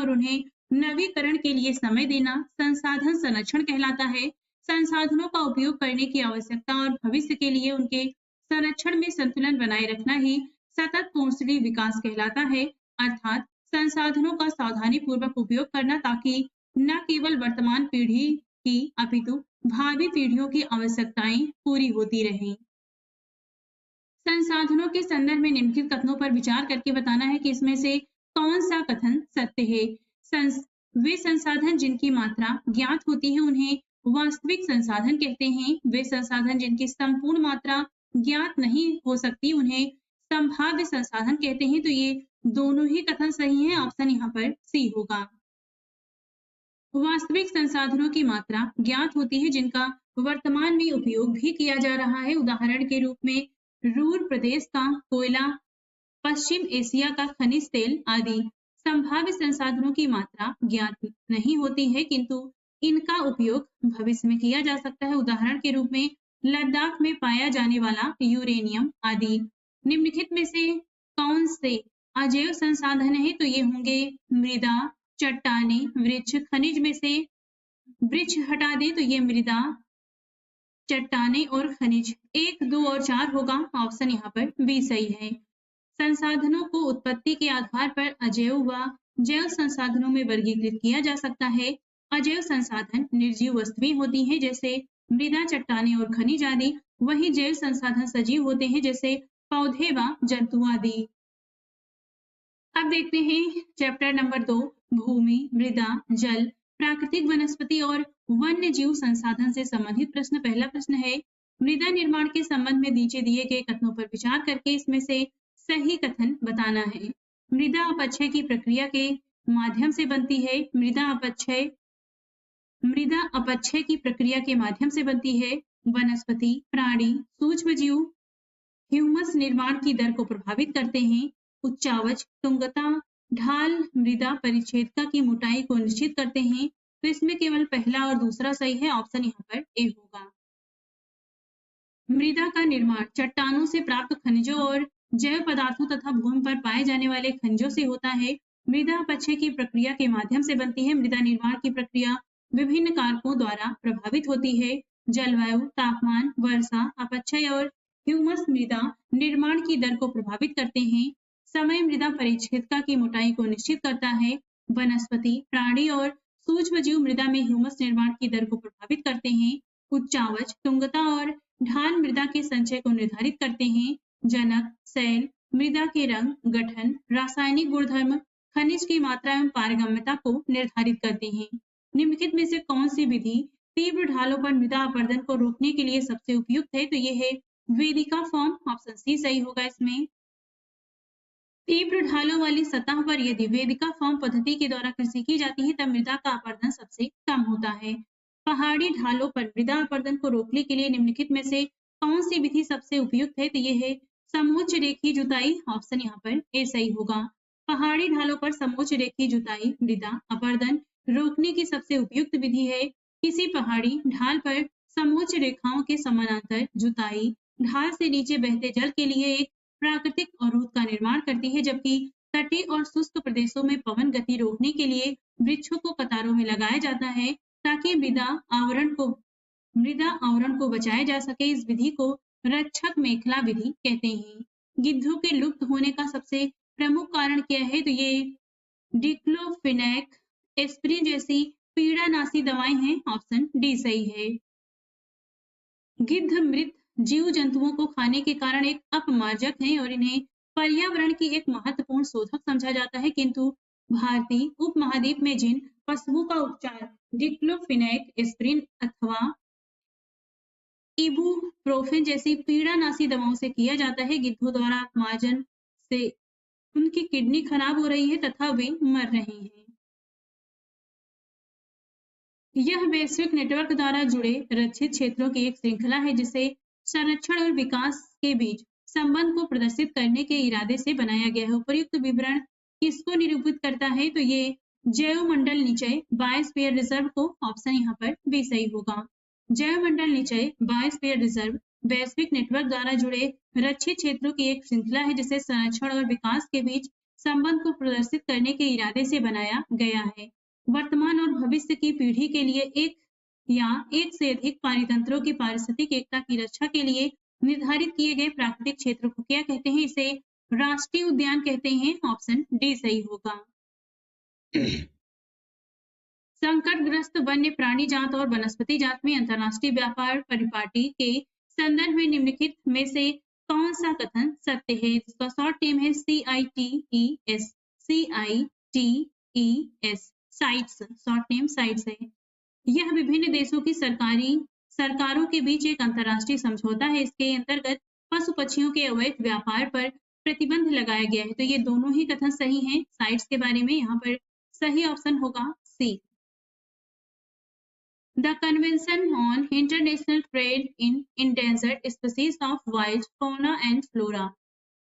और उन्हें नवीकरण के लिए समय देना संसाधन संरक्षण कहलाता है। संसाधनों का उपयोग करने की आवश्यकता और भविष्य के लिए उनके संरक्षण में संतुलन बनाए रखना ही सतत पूर्णशरीर विकास कहलाता है। अर्थात संसाधनों का सावधानी पूर्वक उपयोग करना ताकि न केवल वर्तमान पीढ़ी की अपितु भावी पीढ़ियों की आवश्यकताएं पूरी होती रहें। संसाधनों के संदर्भ में निम्नलिखित कथनों पर विचार करके बताना है कि इसमें से कौन सा कथन सत्य है। वे संसाधन जिनकी मात्रा ज्ञात होती है उन्हें वास्तविक संसाधन कहते हैं। वे संसाधन जिनकी संपूर्ण मात्रा ज्ञात नहीं हो सकती उन्हें संभाव्य संसाधन कहते हैं। तो ये दोनों ही कथन सही हैं। ऑप्शन यहाँ पर सी होगा। वास्तविक संसाधनों की मात्रा ज्ञात होती है जिनका वर्तमान में उपयोग भी किया जा रहा है। उदाहरण के रूप में रूर प्रदेश का कोयला, पश्चिम एशिया का खनिज तेल आदि संभाव्य संसाधनों की मात्रा ज्ञात नहीं होती है किंतु इनका उपयोग भविष्य में किया जा सकता है। उदाहरण के रूप में लद्दाख में पाया जाने वाला यूरेनियम आदि। निम्नलिखित में से कौन से अजैव संसाधन है? तो ये होंगे मृदा, चट्टाने, वृक्ष। खनिज में से वृक्ष हटा दें तो ये मृदा, चट्टाने और खनिज। 1, 2 और 4 होगा। ऑप्शन यहाँ पर बी सही है। संसाधनों को उत्पत्ति के आधार पर अजैव व जैव संसाधनों में वर्गीकृत किया जा सकता है। अजैव संसाधन निर्जीव वस्तुएं होती हैं जैसे मृदा, चट्टाने और खनिज आदि। वहीं जैव संसाधन सजीव होते हैं जैसे पौधे व जंतु आदि। अब देखते हैं चैप्टर नंबर 2, भूमि, मृदा, जल, प्राकृतिक वनस्पति और वन्य जीव संसाधन से संबंधित प्रश्न। पहला प्रश्न है, मृदा निर्माण के संबंध में नीचे दिए गए कथनों पर विचार करके इसमें से सही कथन बताना है। मृदा अपक्षय की प्रक्रिया के माध्यम से बनती है। मृदा अपक्षय की प्रक्रिया के माध्यम से बनती है। वनस्पति, प्राणी, सूक्ष्म जीव ह्यूमस निर्माण की दर को प्रभावित करते हैं। उच्चावच, तुंगता, ढाल मृदा परिच्छेदिका की मोटाई को निश्चित करते हैं। तो इसमें केवल पहला और दूसरा सही है। ऑप्शन यहाँ पर ए होगा। मृदा का निर्माण चट्टानों से प्राप्त खनिजों और जैव पदार्थों तथा भूमि पर पाए जाने वाले खनिजों से होता है। मृदा अपक्षय की प्रक्रिया के माध्यम से बनती है। मृदा निर्माण की प्रक्रिया विभिन्न कारकों द्वारा प्रभावित होती है। जलवायु, तापमान, वर्षा, अपक्षय और ह्यूमस मृदा निर्माण की दर को प्रभावित करते हैं। समय मृदा परिच्छेदिका की मोटाई को निश्चित करता है। वनस्पति, प्राणी और सूक्ष्म जीव मृदा में ह्यूमस निर्माण की दर को प्रभावित करते हैं। उच्चावच, तुंगता और ढाल मृदा के संचय को निर्धारित करते हैं। जनक, सैल मृदा के रंग, गठन, रासायनिक गुणधर्म, खनिज की मात्रा एवं पारगम्यता को निर्धारित करते हैं। निम्नलिखित में से कौन सी विधि तीव्र ढालों पर मृदा अपरदन को रोकने के लिए सबसे उपयुक्त है? तो ये है वेदिका फॉर्म। ऑप्शन सी सही होगा इसमें। तीव्र ढालों वाली सतह पर यदि वेदिका फॉर्म पद्धति के द्वारा कृषि की जाती है तब मृदा का अपरदन सबसे कम होता है। पहाड़ी ढालों पर मृदा अपरदन को रोकने के लिए निम्नलिखित में से कौन सी विधि सबसे उपयुक्त है? तो ये है समोच्च रेखीय जुताई। ऑप्शन यहाँ पर ए सही होगा। पहाड़ी ढालों पर समोच्च रेखीय जुताई मृदा अपरदन रोकने की सबसे उपयुक्त विधि है। किसी पहाड़ी ढाल पर समोच्च रेखाओं के समानांतर जुताई ढाल से नीचे बहते जल के लिए एक प्राकृतिक अवरोध का निर्माण करती है, जबकि तटीय और शुष्क प्रदेशों में पवन गति रोकने के लिए वृक्षों को कतारों में लगाया जाता है ताकि मृदा आवरण को बचाया जा सके। इस विधि को रक्षक मेखला विधि कहते हैं। गिद्धों के लुप्त होने का सबसे प्रमुख कारण क्या है? तो ये डिक्लोफेनैक, एस्पिरिन जैसी पीड़ानाशी दवाएं हैं। ऑप्शन डी सही है। गिद्ध मृत जीव जंतुओं को खाने के कारण एक अपमार्जक हैं और इन्हें पर्यावरण की एक महत्वपूर्ण शोधक समझा जाता है, किंतु भारतीय उपमहाद्वीप में जिन पशुओं का उपचार डिक्लोफेनैक, एस्पिरिन अथवा इबुप्रोफेन जैसी पीड़ानाशी दवाओं से किया जाता है, गिद्धों द्वारा अपमार्जन से उनकी किडनी खराब हो रही है तथा वे मर रहे हैं। यह वैश्विक नेटवर्क द्वारा जुड़े रक्षित क्षेत्रों की एक श्रृंखला है जिसे संरक्षण और विकास के बीच संबंध को प्रदर्शित करने के इरादे से बनाया गया है। उपर्युक्त विवरण किसको निरूपित करता है? तो ये जैवमंडल निचय बायोस्फीयर रिजर्व को। ऑप्शन यहाँ पर बी सही होगा। जैवमंडल निचय बायोस्फीयर रिजर्व वैश्विक नेटवर्क द्वारा जुड़े रक्षित क्षेत्रों की एक श्रृंखला है जिसे संरक्षण और विकास के बीच संबंध को प्रदर्शित करने के इरादे से बनाया गया है। वर्तमान और भविष्य की पीढ़ी के लिए एक या एक से अधिक पारितंत्रों की पारिस्थितिक एकता की रक्षा के लिए निर्धारित किए गए प्राकृतिक क्षेत्र को क्या कहते हैं? इसे राष्ट्रीय उद्यान कहते हैं। ऑप्शन डी सही होगा। संकटग्रस्त वन्य प्राणी जात और वनस्पति जात में अंतर्राष्ट्रीय व्यापार परिपाटी के संदर्भ में निम्नलिखित में से कौन सा कथन सत्य है? इसका शॉर्ट नेम है CITES। CITES sites, short name sites है। यह विभिन्न देशों की सरकारों के बीच एक अंतर्राष्ट्रीय समझौता है। इसके अंतर्गत पशु पक्षियों के अवैध व्यापार पर प्रतिबंध लगाया गया है। तो ये दोनों ही कथन सही हैं साइट्स के बारे में। यहाँ पर सही ऑप्शन होगा सी। The Convention on International Trade in Endangered Species of Wild Fauna and Flora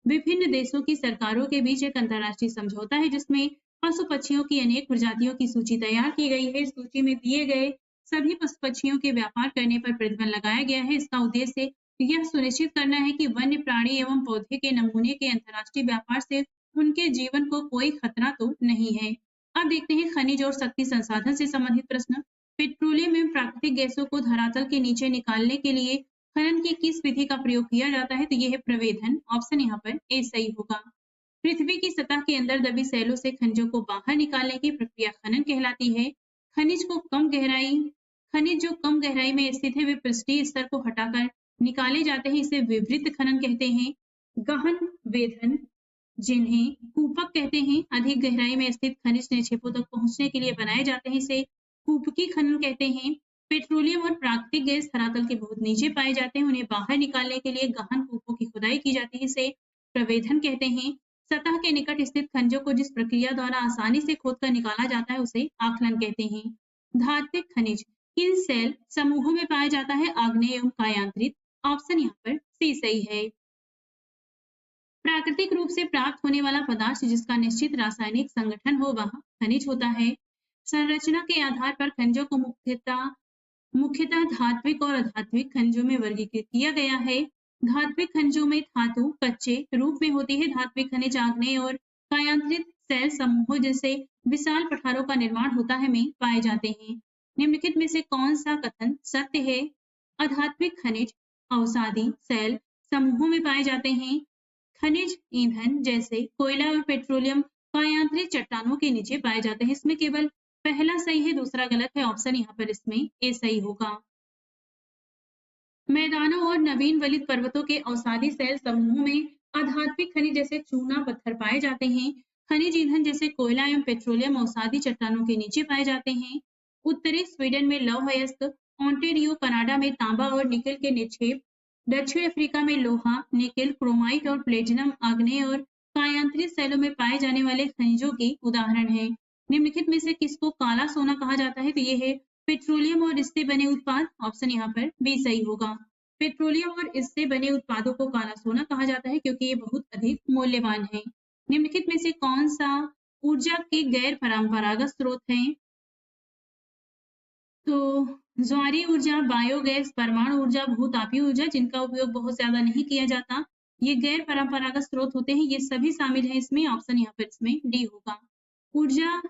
विभिन्न देशों की सरकारों के बीच एक अंतर्राष्ट्रीय समझौता है जिसमें पशु पक्षियों की अनेक प्रजातियों की सूची तैयार की गई है। इस सूची में दिए गए सभी पशु पक्षियों के व्यापार करने पर प्रतिबंध लगाया गया है। इसका उद्देश्य यह सुनिश्चित करना है कि वन्य प्राणी एवं पौधे के नमूने के अंतर्राष्ट्रीय व्यापार से उनके जीवन को कोई खतरा तो नहीं है। अब देखते हैं खनिज और शक्ति संसाधन से संबंधित प्रश्न। पेट्रोलियम एवं प्राकृतिक गैसों को धरातल के नीचे निकालने के लिए खनन की किस विधि का प्रयोग किया जाता है? तो यह है प्रवेधन। ऑप्शन यहाँ पर ए सही होगा। पृथ्वी की सतह के अंदर दबी सैलों से खनिजों को बाहर निकालने की प्रक्रिया खनन कहलाती है। खनिज जो कम गहराई में स्थित है वे पृष्ठीय स्तर को हटाकर निकाले जाते हैं। इसे विवृत खनन कहते हैं। गहन वेधन जिन्हें कूपक कहते हैं, अधिक गहराई में स्थित खनिज निक्षेपों तक पहुंचने के लिए बनाए जाते हैं। इसे कूपकी खनन कहते हैं। पेट्रोलियम और प्राकृतिक गैस धरातल के बहुत नीचे पाए जाते हैं। उन्हें बाहर निकालने के लिए गहन कूपों की खुदाई की जाती है। इसे प्रवेधन कहते हैं। सतह के निकट स्थित खनिजों को जिस प्रक्रिया द्वारा आसानी से खोदकर निकाला जाता है उसे आकलन कहते हैं। धात्विक खनिज किन सेल समूहों में पाया जाता है? आग्नेय एवं कायांतरित। ऑप्शन यहाँ पर सी सही है। प्राकृतिक रूप से प्राप्त होने वाला पदार्थ जिसका निश्चित रासायनिक संगठन हो वह खनिज होता है। संरचना के आधार पर खनिजों को मुख्यतः धात्विक और अधात्विक खनिजों में वर्गीकृत किया गया है। धात्विक खनिजों में धातु कच्चे रूप में होती है। धात्विक खनिज आग्नेय और कायांतरित सेल समूहों जैसे विशाल पठारों का निर्माण होता है में पाए जाते हैं। निम्नलिखित में से कौन सा कथन सत्य है? अधात्विक खनिज अवसादी सेल समूहों में पाए जाते हैं। खनिज ईंधन जैसे कोयला और पेट्रोलियम कायांतरित चट्टानों के नीचे पाए जाते हैं। इसमें केवल पहला सही है, दूसरा गलत है। ऑप्शन यहाँ पर इसमें ए सही होगा। मैदानों और नवीन वलित पर्वतों के अवसादी सेल समूहों में अधात्विक खनिज जैसे चूना पत्थर पाए जाते हैं। खनिज ईंधन जैसे कोयला एवं पेट्रोलियम अवसादी चट्टानों के नीचे पाए जाते हैं। उत्तरी स्वीडन में लौह अयस्क, ओंटेरियो कनाडा में तांबा और निकेल के निक्षेप, दक्षिण अफ्रीका में लोहा, निकेल, क्रोमाइट और प्लेटिनम आग्नेय और कायांतरित सेलों में पाए जाने वाले खनिजों के उदाहरण हैं। निम्नलिखित में से किसको काला सोना कहा जाता है? तो ये है पेट्रोलियम और इससे बने उत्पाद। ऑप्शन यहाँ पर बी सही होगा। पेट्रोलियम और इससे बने उत्पादों को काला सोना कहा जाता है क्योंकि ये बहुत अधिक मूल्यवान है। निम्नलिखित में से कौन सा ऊर्जा के गैर परंपरागत स्रोत हैं? तो ज्वारीय ऊर्जा, बायोगैस, परमाणु ऊर्जा, भूतापीय ऊर्जा जिनका उपयोग बहुत ज्यादा नहीं किया जाता, ये गैर परंपरागत स्रोत होते हैं। ये सभी शामिल हैं इसमें। ऑप्शन यहाँ पर इसमें डी होगा। ऊर्जा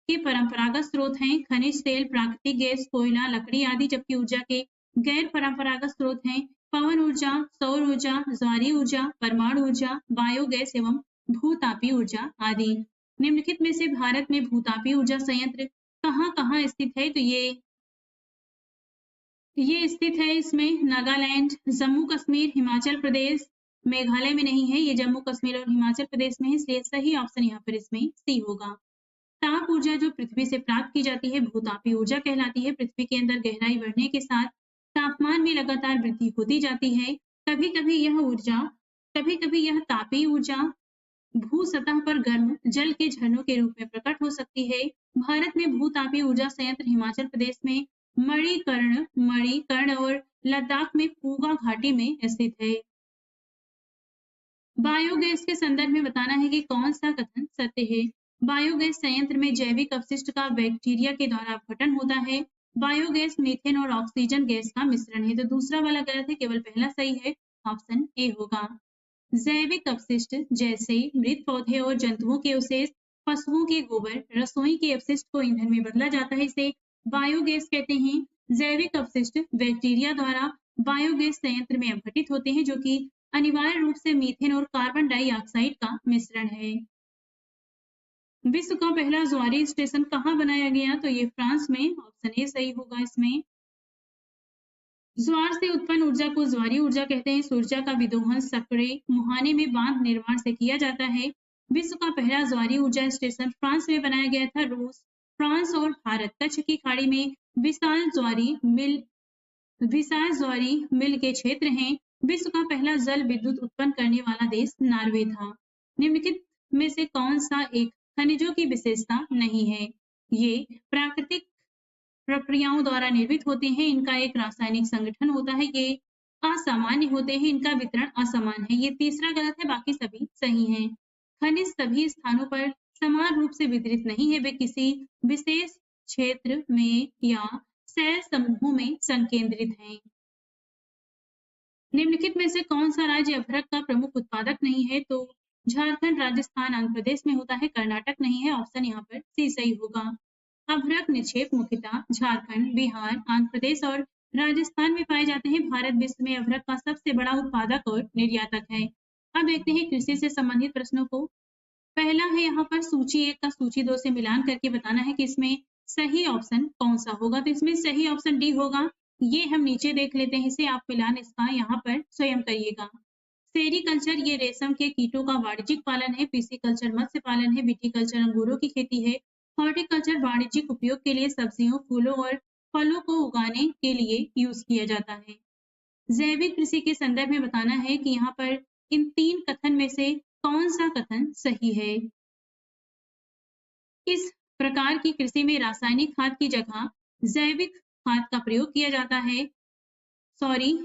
के परंपरागत स्रोत हैं खनिज तेल, प्राकृतिक गैस, कोयला, लकड़ी आदि, जबकि ऊर्जा के गैर परंपरागत स्रोत हैं पवन ऊर्जा, सौर ऊर्जा, ज्वारीय ऊर्जा, परमाणु ऊर्जा, बायोगैस एवं भूतापीय ऊर्जा आदि। निम्नलिखित में से भारत में भूतापीय ऊर्जा संयंत्र कहाँ स्थित है? तो ये स्थित है इसमें नागालैंड, जम्मू कश्मीर, हिमाचल प्रदेश, मेघालय में नहीं है। ये जम्मू कश्मीर और हिमाचल प्रदेश में है, इसलिए सही ऑप्शन यहाँ पर इसमें सी होगा। ताप ऊर्जा जो पृथ्वी से प्राप्त की जाती है भूतापीय ऊर्जा कहलाती है। पृथ्वी के अंदर गहराई बढ़ने के साथ तापमान में लगातार वृद्धि होती जाती है। कभी कभी यह तापीय ऊर्जा भू सतह पर गर्म जल के झरनों के रूप में प्रकट हो सकती है। भारत में भूतापीय ऊर्जा संयंत्र हिमाचल प्रदेश में मणिकर्ण और लद्दाख में पूगा घाटी में स्थित है। बायोगैस के संदर्भ में बताना है कि कौन सा कथन सत्य है। बायोगैस संयंत्र में जैविक अपशिष्ट का बैक्टीरिया के द्वारा अपघटन होता है। बायोगैस मीथेन और ऑक्सीजन गैस का मिश्रण है। तो दूसरा वाला गलत है, केवल पहला सही है। ऑप्शन ए होगा। जैविक अपशिष्ट जैसे मृत पौधे और जंतुओं के अवशेष, पशुओं के गोबर, रसोई के अपशिष्ट को ईंधन में बदला जाता है, इसे बायोगैस कहते हैं। जैविक अपशिष्ट बैक्टीरिया द्वारा बायोगैस संयंत्र में अपघटित होते हैं, जो कि अनिवार्य रूप से मीथेन और कार्बन डाइऑक्साइड का मिश्रण है। विश्व का पहला ज्वारी स्टेशन कहाँ बनाया गया? तो ये फ्रांस में, ऑप्शन ए सही होगा इसमें। ज्वार से उत्पन्न ऊर्जा को ज्वारीय ऊर्जा कहते हैं। इस ऊर्जा का विदोहन सकड़े मुहाने में बांध निर्माण से किया जाता है। विश्व का पहला ज्वारीय ऊर्जा स्टेशन फ्रांस में बनाया गया था। रूस, फ्रांस और भारत कच्छ की खाड़ी में विशाल ज्वारी मिल के क्षेत्र हैं। विश्व का पहला जल विद्युत उत्पन्न करने वाला देश नॉर्वे था। निम्नलिखित में से कौन सा एक खनिजों की विशेषता नहीं है? ये प्राकृतिक प्रक्रियाओं द्वारा निर्मित होते हैं। इनका एक रासायनिक संगठन होता है। ये असामान्य होते हैं। इनका वितरण असमान है। ये तीसरा गलत है, बाकी सभी सही हैं। खनिज सभी स्थानों पर समान रूप से वितरित नहीं है। वे किसी विशेष क्षेत्र में या सेल समूहों में संकेंद्रित हैं। निम्नलिखित में से कौन सा राज्य अभ्रक का प्रमुख उत्पादक नहीं है? तो झारखंड, राजस्थान, आंध्र प्रदेश में होता है, कर्नाटक नहीं है। ऑप्शन यहाँ पर सी सही होगा। अभ्रक निक्षेप मुख्यतः झारखंड, बिहार, आंध्र प्रदेश और राजस्थान में पाए जाते हैं। भारत विश्व में अभ्रक का सबसे बड़ा उत्पादक और निर्यातक है। अब देखते हैं कृषि से संबंधित प्रश्नों को। पहला है यहाँ पर सूची 1 का सूची 2 से मिलान करके बताना है कि इसमें सही ऑप्शन कौन सा होगा। तो इसमें सही ऑप्शन डी होगा। ये हम नीचे देख लेते हैं इसे, आप मिलान इसका यहाँ पर स्वयं करिएगा। सेरीकल्चर ये रेशम के कीटों का वाणिज्यिक पालन है। पीसीकल्चर मत्स्य पालन है। विटीकल्चर अंगूरों की खेती है। हॉर्टिकल्चर वाणिज्यिक उपयोग के लिए सब्जियों, फूलों और फलों को उगाने के लिए यूज किया जाता है। जैविक कृषि के संदर्भ में बताना है कि यहाँ पर इन 3 कथन में से कौन सा कथन सही है। इस प्रकार की कृषि में रासायनिक खाद की जगह जैविक खाद का प्रयोग किया जाता है।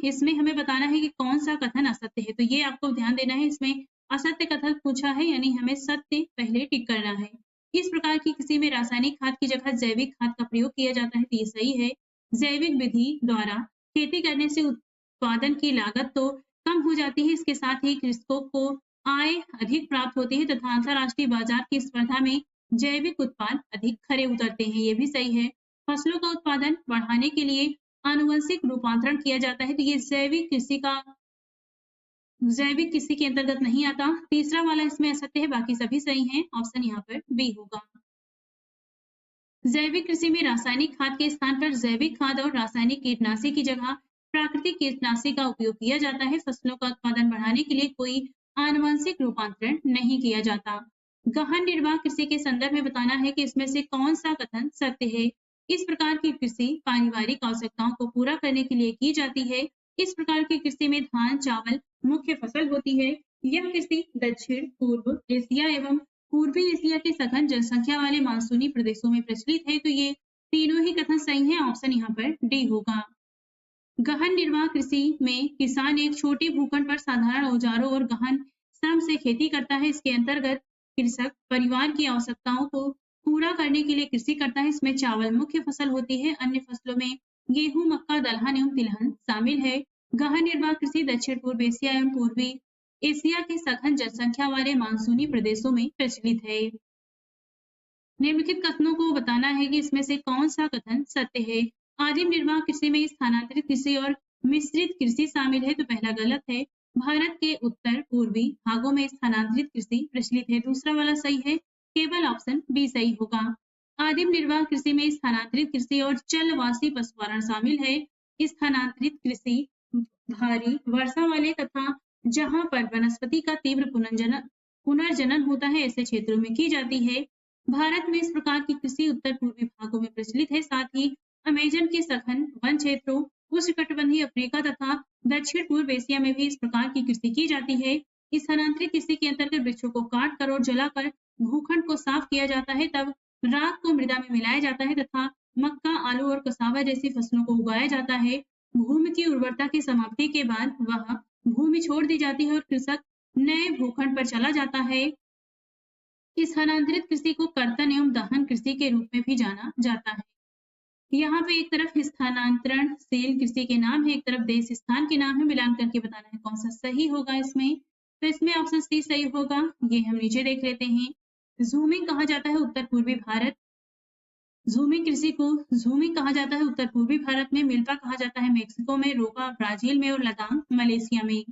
इसमें हमें बताना है कि कौन सा कथन असत्य है। तो ये आपको ध्यान देना है, इसमें असत्य कथन पूछा है, यानी हमें सत्य पहले टिक करना है। इस प्रकार की कृषि में रासायनिक खाद की जगह जैविक खाद का प्रयोग किया जाता है, तो ये सही है। जैविक विधि द्वारा खेती करने से उत्पादन की लागत तो कम हो जाती है, इसके साथ ही कृषकों को आय अधिक प्राप्त होती है तथा अंतरराष्ट्रीय बाजार की स्पर्धा में जैविक उत्पाद अधिक खरे उतरते हैं, ये भी सही है। फसलों का उत्पादन बढ़ाने के लिए आनुवंशिक रूपांतरण किया जाता है, तो ये जैविक कृषि के अंतर्गत नहीं आता। तीसरा वाला इसमें असत्य है, बाकी सभी सही हैं। ऑप्शन यहाँ पर बी होगा। जैविक कृषि में रासायनिक खाद के स्थान पर जैविक खाद और रासायनिक कीटनाशी की जगह प्राकृतिक कीटनाशी का उपयोग किया जाता है। फसलों का उत्पादन बढ़ाने के लिए कोई आनुवंशिक रूपांतरण नहीं किया जाता। गहन निर्वाह कृषि के संदर्भ में बताना है कि इसमें से कौन सा कथन सत्य है। इस प्रकार की कृषि पारिवारिक आवश्यकताओं को पूरा करने के लिए की जाती है। इस प्रकार की कृषि में धान, चावल मुख्य फसल होती है। यह कृषि दक्षिण पूर्व एशिया एवं पूर्वी एशिया के सघन जनसंख्या वाले मानसूनी प्रदेशों में प्रचलित है, तो ये तीनों ही कथन सही हैं। ऑप्शन यहाँ पर डी होगा। गहन निर्वाह कृषि में किसान एक छोटे भूखंड पर साधारण औजारों और गहन श्रम से खेती करता है। इसके अंतर्गत कृषक परिवार की आवश्यकताओं को पूरा करने के लिए कृषि करता है। इसमें चावल मुख्य फसल होती है। अन्य फसलों में गेहूं, मक्का, दलहन एवं तिलहन शामिल है। गहन निर्वाह कृषि दक्षिण पूर्व एशिया एवं पूर्वी एशिया के सघन जनसंख्या वाले मानसूनी प्रदेशों में प्रचलित है। निम्नलिखित कथनों को बताना है कि इसमें से कौन सा कथन सत्य है। आदिम निर्वाह कृषि में स्थानांतरित कृषि और मिश्रित कृषि शामिल है, तो पहला गलत है। भारत के उत्तर पूर्वी भागों में स्थानांतरित कृषि प्रचलित है, दूसरा वाला सही है। केवल ऑप्शन बी सही होगा। आदिम निर्वाह कृषि में स्थानांतरित कृषि और जलवासी पशुपालन शामिल है। स्थानांतरित कृषि भारी वर्षा वाले तथा जहां पर वनस्पति का तीव्र पुनर्जनन होता है, ऐसे क्षेत्रों में की जाती है। भारत में इस प्रकार की कृषि उत्तर पूर्वी भागों में प्रचलित है। साथ ही अमेजन के सघन वन क्षेत्रों, उष्णकटिबंधीय अफ्रीका तथा दक्षिण पूर्व एशिया में भी इस प्रकार की कृषि की जाती है। स्थानांतरित कृषि के अंतर्गत वृक्षों को काट कर और जलाकर भूखंड को साफ किया जाता है, तब राख को मृदा में मिलाया जाता है तथा मक्का, आलू और कसावा जैसी फसलों को उगाया जाता है। भूमि की उर्वरता की समाप्ति के बाद वह भूमि छोड़ दी जाती है और कृषक नए भूखंड पर चला जाता है। स्थानांतरित कृषि को कर्तन एवं दहन कृषि के रूप में भी जाना जाता है। यहाँ पे एक तरफ स्थानांतरणशील कृषि के नाम है, एक तरफ देश स्थान के नाम है। मिलान करके बताना है कौन सा सही होगा इसमें। तो इसमें ऑप्शन सी सही होगा। ये हम नीचे देख लेते हैं। ज़ूमिंग कहा जाता है उत्तर पूर्वी भारत। ज़ूमिंग कृषि को ज़ूमिंग कहा जाता है उत्तर पूर्वी भारत में। मिल्पा कहा जाता है मेक्सिको में, रोका ब्राजील में और लदान मलेशिया में।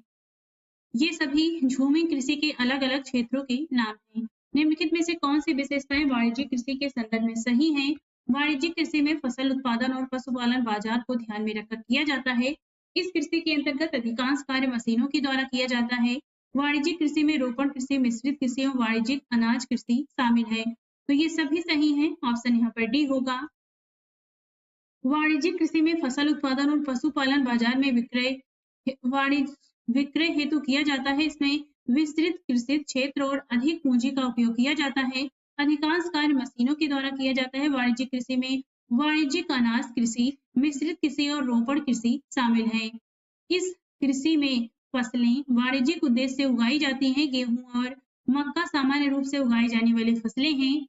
ये सभी झूमिंग कृषि के अलग-अलग क्षेत्रों के नाम हैं। निम्नलिखित में से कौन सी विशेषताएं वाणिज्यिक कृषि के संदर्भ में सही हैं? वाणिज्यिक कृषि में फसल उत्पादन और पशुपालन बाजार को ध्यान में रखकर किया जाता है। इस कृषि के अंतर्गत अधिकांश कार्य मशीनों के द्वारा किया जाता है। वाणिज्यिक कृषि में रोपण कृषि, मिश्रित कृषि और वाणिज्यिक अनाज कृषि शामिल है। तो ये सभी सही हैं। ऑप्शन यहाँ पर डी होगा। वाणिज्यिक कृषि में फसल उत्पादन और पशुपालन बाजार में विक्रय हेतु किया जाता है। इसमें विस्तृत कृषि क्षेत्र और अधिक पूंजी का उपयोग किया जाता है। अधिकांश कार्य मशीनों के द्वारा किया जाता है। वाणिज्यिक कृषि में वाणिज्यिक अनाज कृषि, मिश्रित कृषि और रोपण कृषि शामिल है। इस कृषि में फसलें वाणिज्यिक उद्देश्य से उगाई जाती हैं। गेहूं और मक्का सामान्य रूप से उगाई जाने वाली फसलें हैं।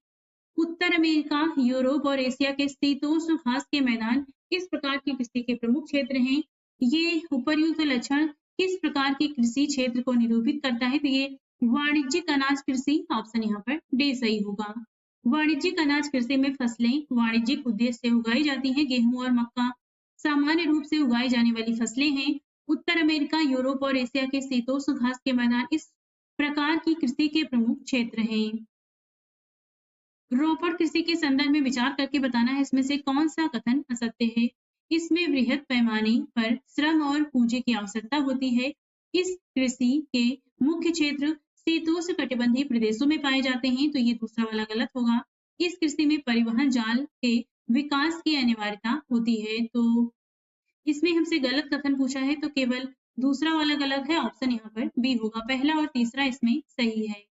उत्तर अमेरिका, यूरोप और एशिया के शीतोष्ण घास के मैदान किस प्रकार की कृषि के प्रमुख क्षेत्र हैं? ये उपर्युक्त लक्षण किस प्रकार की कृषि क्षेत्र को निरूपित करता है? तो ये वाणिज्यिक अनाज कृषि। ऑप्शन यहाँ पर डी सही होगा। वाणिज्यिक अनाज कृषि में फसलें वाणिज्यिक उद्देश्य से उगाई जाती हैं। गेहूं और मक्का सामान्य रूप से उगाई जाने वाली फसलें हैं। उत्तर अमेरिका, यूरोप और एशिया के शीतोष्ण घास के मैदान इस प्रकार की कृषि के प्रमुख क्षेत्र हैं। रोपण कृषि के संदर्भ में विचार करके बताना है इसमें से कौन सा कथन असत्य है। इसमें वृहद पैमाने पर श्रम और पूंजी की आवश्यकता होती है। इस कृषि के मुख्य क्षेत्र शीतोष्ण कटिबंधीय प्रदेशों में पाए जाते हैं। तो ये दूसरा वाला गलत होगा। इस कृषि में परिवहन जाल के विकास की अनिवार्यता होती है। तो इसमें हमसे गलत कथन पूछा है तो केवल दूसरा वाला गलत है। ऑप्शन यहाँ पर बी होगा। पहला और तीसरा इसमें सही है।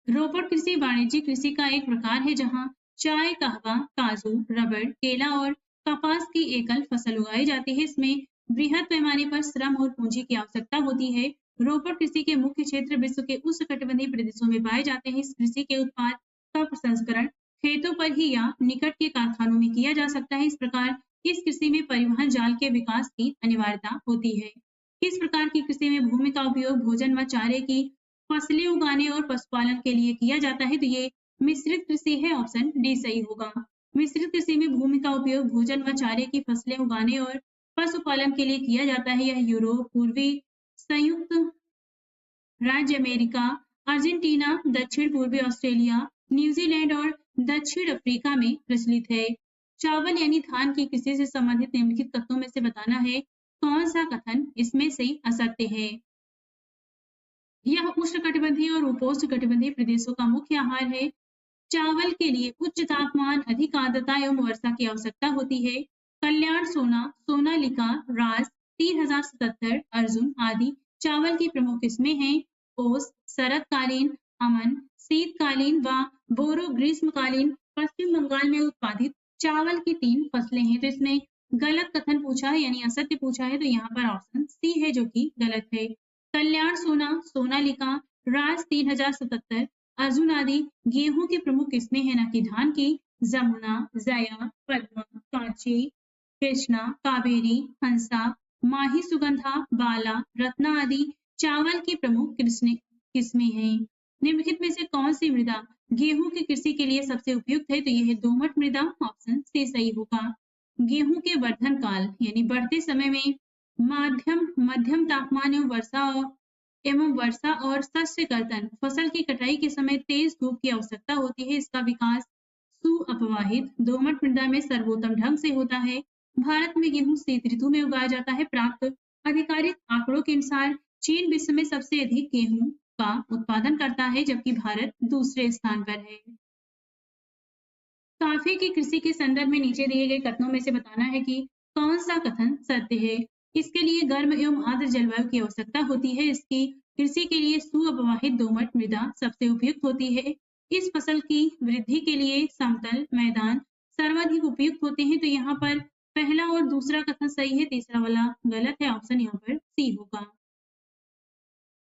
रोपण कृषि वाणिज्यिक कृषि का एक प्रकार है जहां चाय, कहवा, काजू, रबड़, केला और कपास की एकल फसल उगाई जाती है। इसमें बृहद पैमाने पर श्रम और पूंजी की आवश्यकता होती है। रोपण कृषि के मुख्य क्षेत्र विश्व के उष्णकटिबंधीय प्रदेशों में पाए जाते हैं। इस कृषि के उत्पाद का प्रसंस्करण खेतों पर ही या निकट के कारखानों में किया जा सकता है। इस प्रकार इस कृषि में परिवहन जाल के विकास की अनिवार्यता होती है। किस प्रकार की कृषि में भूमि का उपयोग भोजन व चारे की फसलें उगाने और पशुपालन के लिए किया जाता है? तो ये मिश्रित कृषि है। ऑप्शन डी सही होगा। मिश्रित कृषि में भूमि का उपयोग भोजन व चारे की फसलें उगाने और पशुपालन के लिए किया जाता है। यह यूरोप, पूर्वी संयुक्त राज्य अमेरिका, अर्जेंटीना, दक्षिण पूर्वी ऑस्ट्रेलिया, न्यूजीलैंड और दक्षिण अफ्रीका में प्रचलित है। चावल यानी धान की कृषि से संबंधित निम्नलिखित तथ्यों में से बताना है कौन सा कथन इसमें से असत्य है। यह उष्णकटिबंधीय और उपोष्णकटिबंधीय प्रदेशों का मुख्य आहार है। चावल के लिए उच्च तापमान, अधिक आर्द्रता एवं वर्षा की आवश्यकता होती है। कल्याण सोना, सोनालिका, राज, 3077, अर्जुन आदि चावल की प्रमुख किस्में हैं। ओस शरतकालीन, अमन शीतकालीन व बोरो ग्रीष्मकालीन पश्चिम बंगाल में उत्पादित चावल की 3 फसलें हैं। तो इसमें गलत कथन पूछा है यानी असत्य पूछा है। तो यहाँ पर ऑप्शन सी है जो कि गलत है। कल्याण सोना, सोनालिका, राज 3077, अर्जुन आदि गेहूं की प्रमुख किस्में हैं न कि धान की। जमुना, जया, पद्मा, कांची, कृष्णा, कावेरी, हंसा, माही सुगंधा, बाला, रत्ना आदि चावल की प्रमुख किस्में हैं। निम्नलिखित में से कौन सी मृदा गेहूं की कृषि के लिए सबसे उपयुक्त है? तो यह है दोमट मृदा। ऑप्शन सी सही होगा। गेहूं के वर्धन काल यानी बढ़ते समय में मध्यम तापमान एवं वर्षा और शस्य कर्तन फसल की कटाई के समय तेज धूप की आवश्यकता होती है। इसका विकास सुअपवाहित दोमट मृदा में सर्वोत्तम ढंग से होता है। भारत में गेहूं शीत ऋतु में उगाया जाता है। प्राप्त आधिकारिक आंकड़ों के अनुसार चीन विश्व में सबसे अधिक गेहूं का उत्पादन करता है जबकि भारत दूसरे स्थान पर है। कॉफी की कृषि के संदर्भ में नीचे दिए गए कथनों में से बताना है कि कौन सा कथन सत्य है। इसके लिए गर्म एवं आर्द्र जलवायु की आवश्यकता होती है। इसकी कृषि के लिए सुअपवाहित दोमट मृदा सबसे उपयुक्त होती है। इस फसल की वृद्धि के लिए समतल मैदान सर्वाधिक उपयुक्त होते हैं। तो यहाँ पर पहला और दूसरा कथन सही है, तीसरा वाला गलत है। ऑप्शन यहाँ पर सी होगा।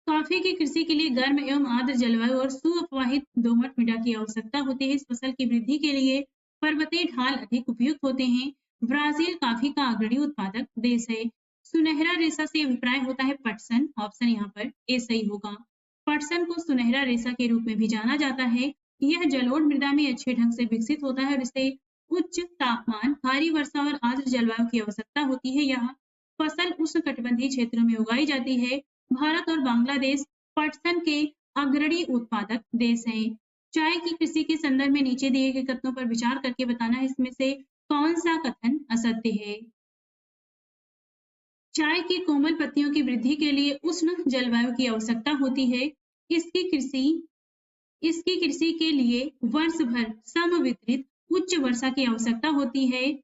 कॉफी की कृषि के लिए गर्म एवं आर्द्र जलवायु और सुअपवाहित दोमट मृदा की आवश्यकता होती है। इस फसल की वृद्धि के लिए पर्वतीय ढाल अधिक उपयुक्त होते हैं। ब्राजील कॉफी का अग्रणी उत्पादक देश है। सुनहरा रेशा से अभिप्राय होता है पटसन, ऑप्शन यहाँ पर ए सही होगा। पटसन को सुनहरा रेशा के रूप में भी जाना जाता है। यह जलोढ़ मृदा में अच्छे ढंग से विकसित होता है और इसे उच्च तापमान, भारी वर्षा और आर्द्र जलवायु की आवश्यकता होती है। यह फसल उष्णकटिबंधीय क्षेत्रों में उगाई जाती है। भारत और बांग्लादेश पटसन के अग्रणी उत्पादक देश हैं। चाय की कृषि के संदर्भ में नीचे दिए गए कथनों पर विचार करके बताना है इसमें से कौन सा कथन असत्य है। चाय की कोमल पत्तियों की वृद्धि के लिए उष्ण जलवायु की आवश्यकता होती है। इसकी कृषि के लिए वर्ष भर समवितरित उच्च वर्षा की आवश्यकता होती है।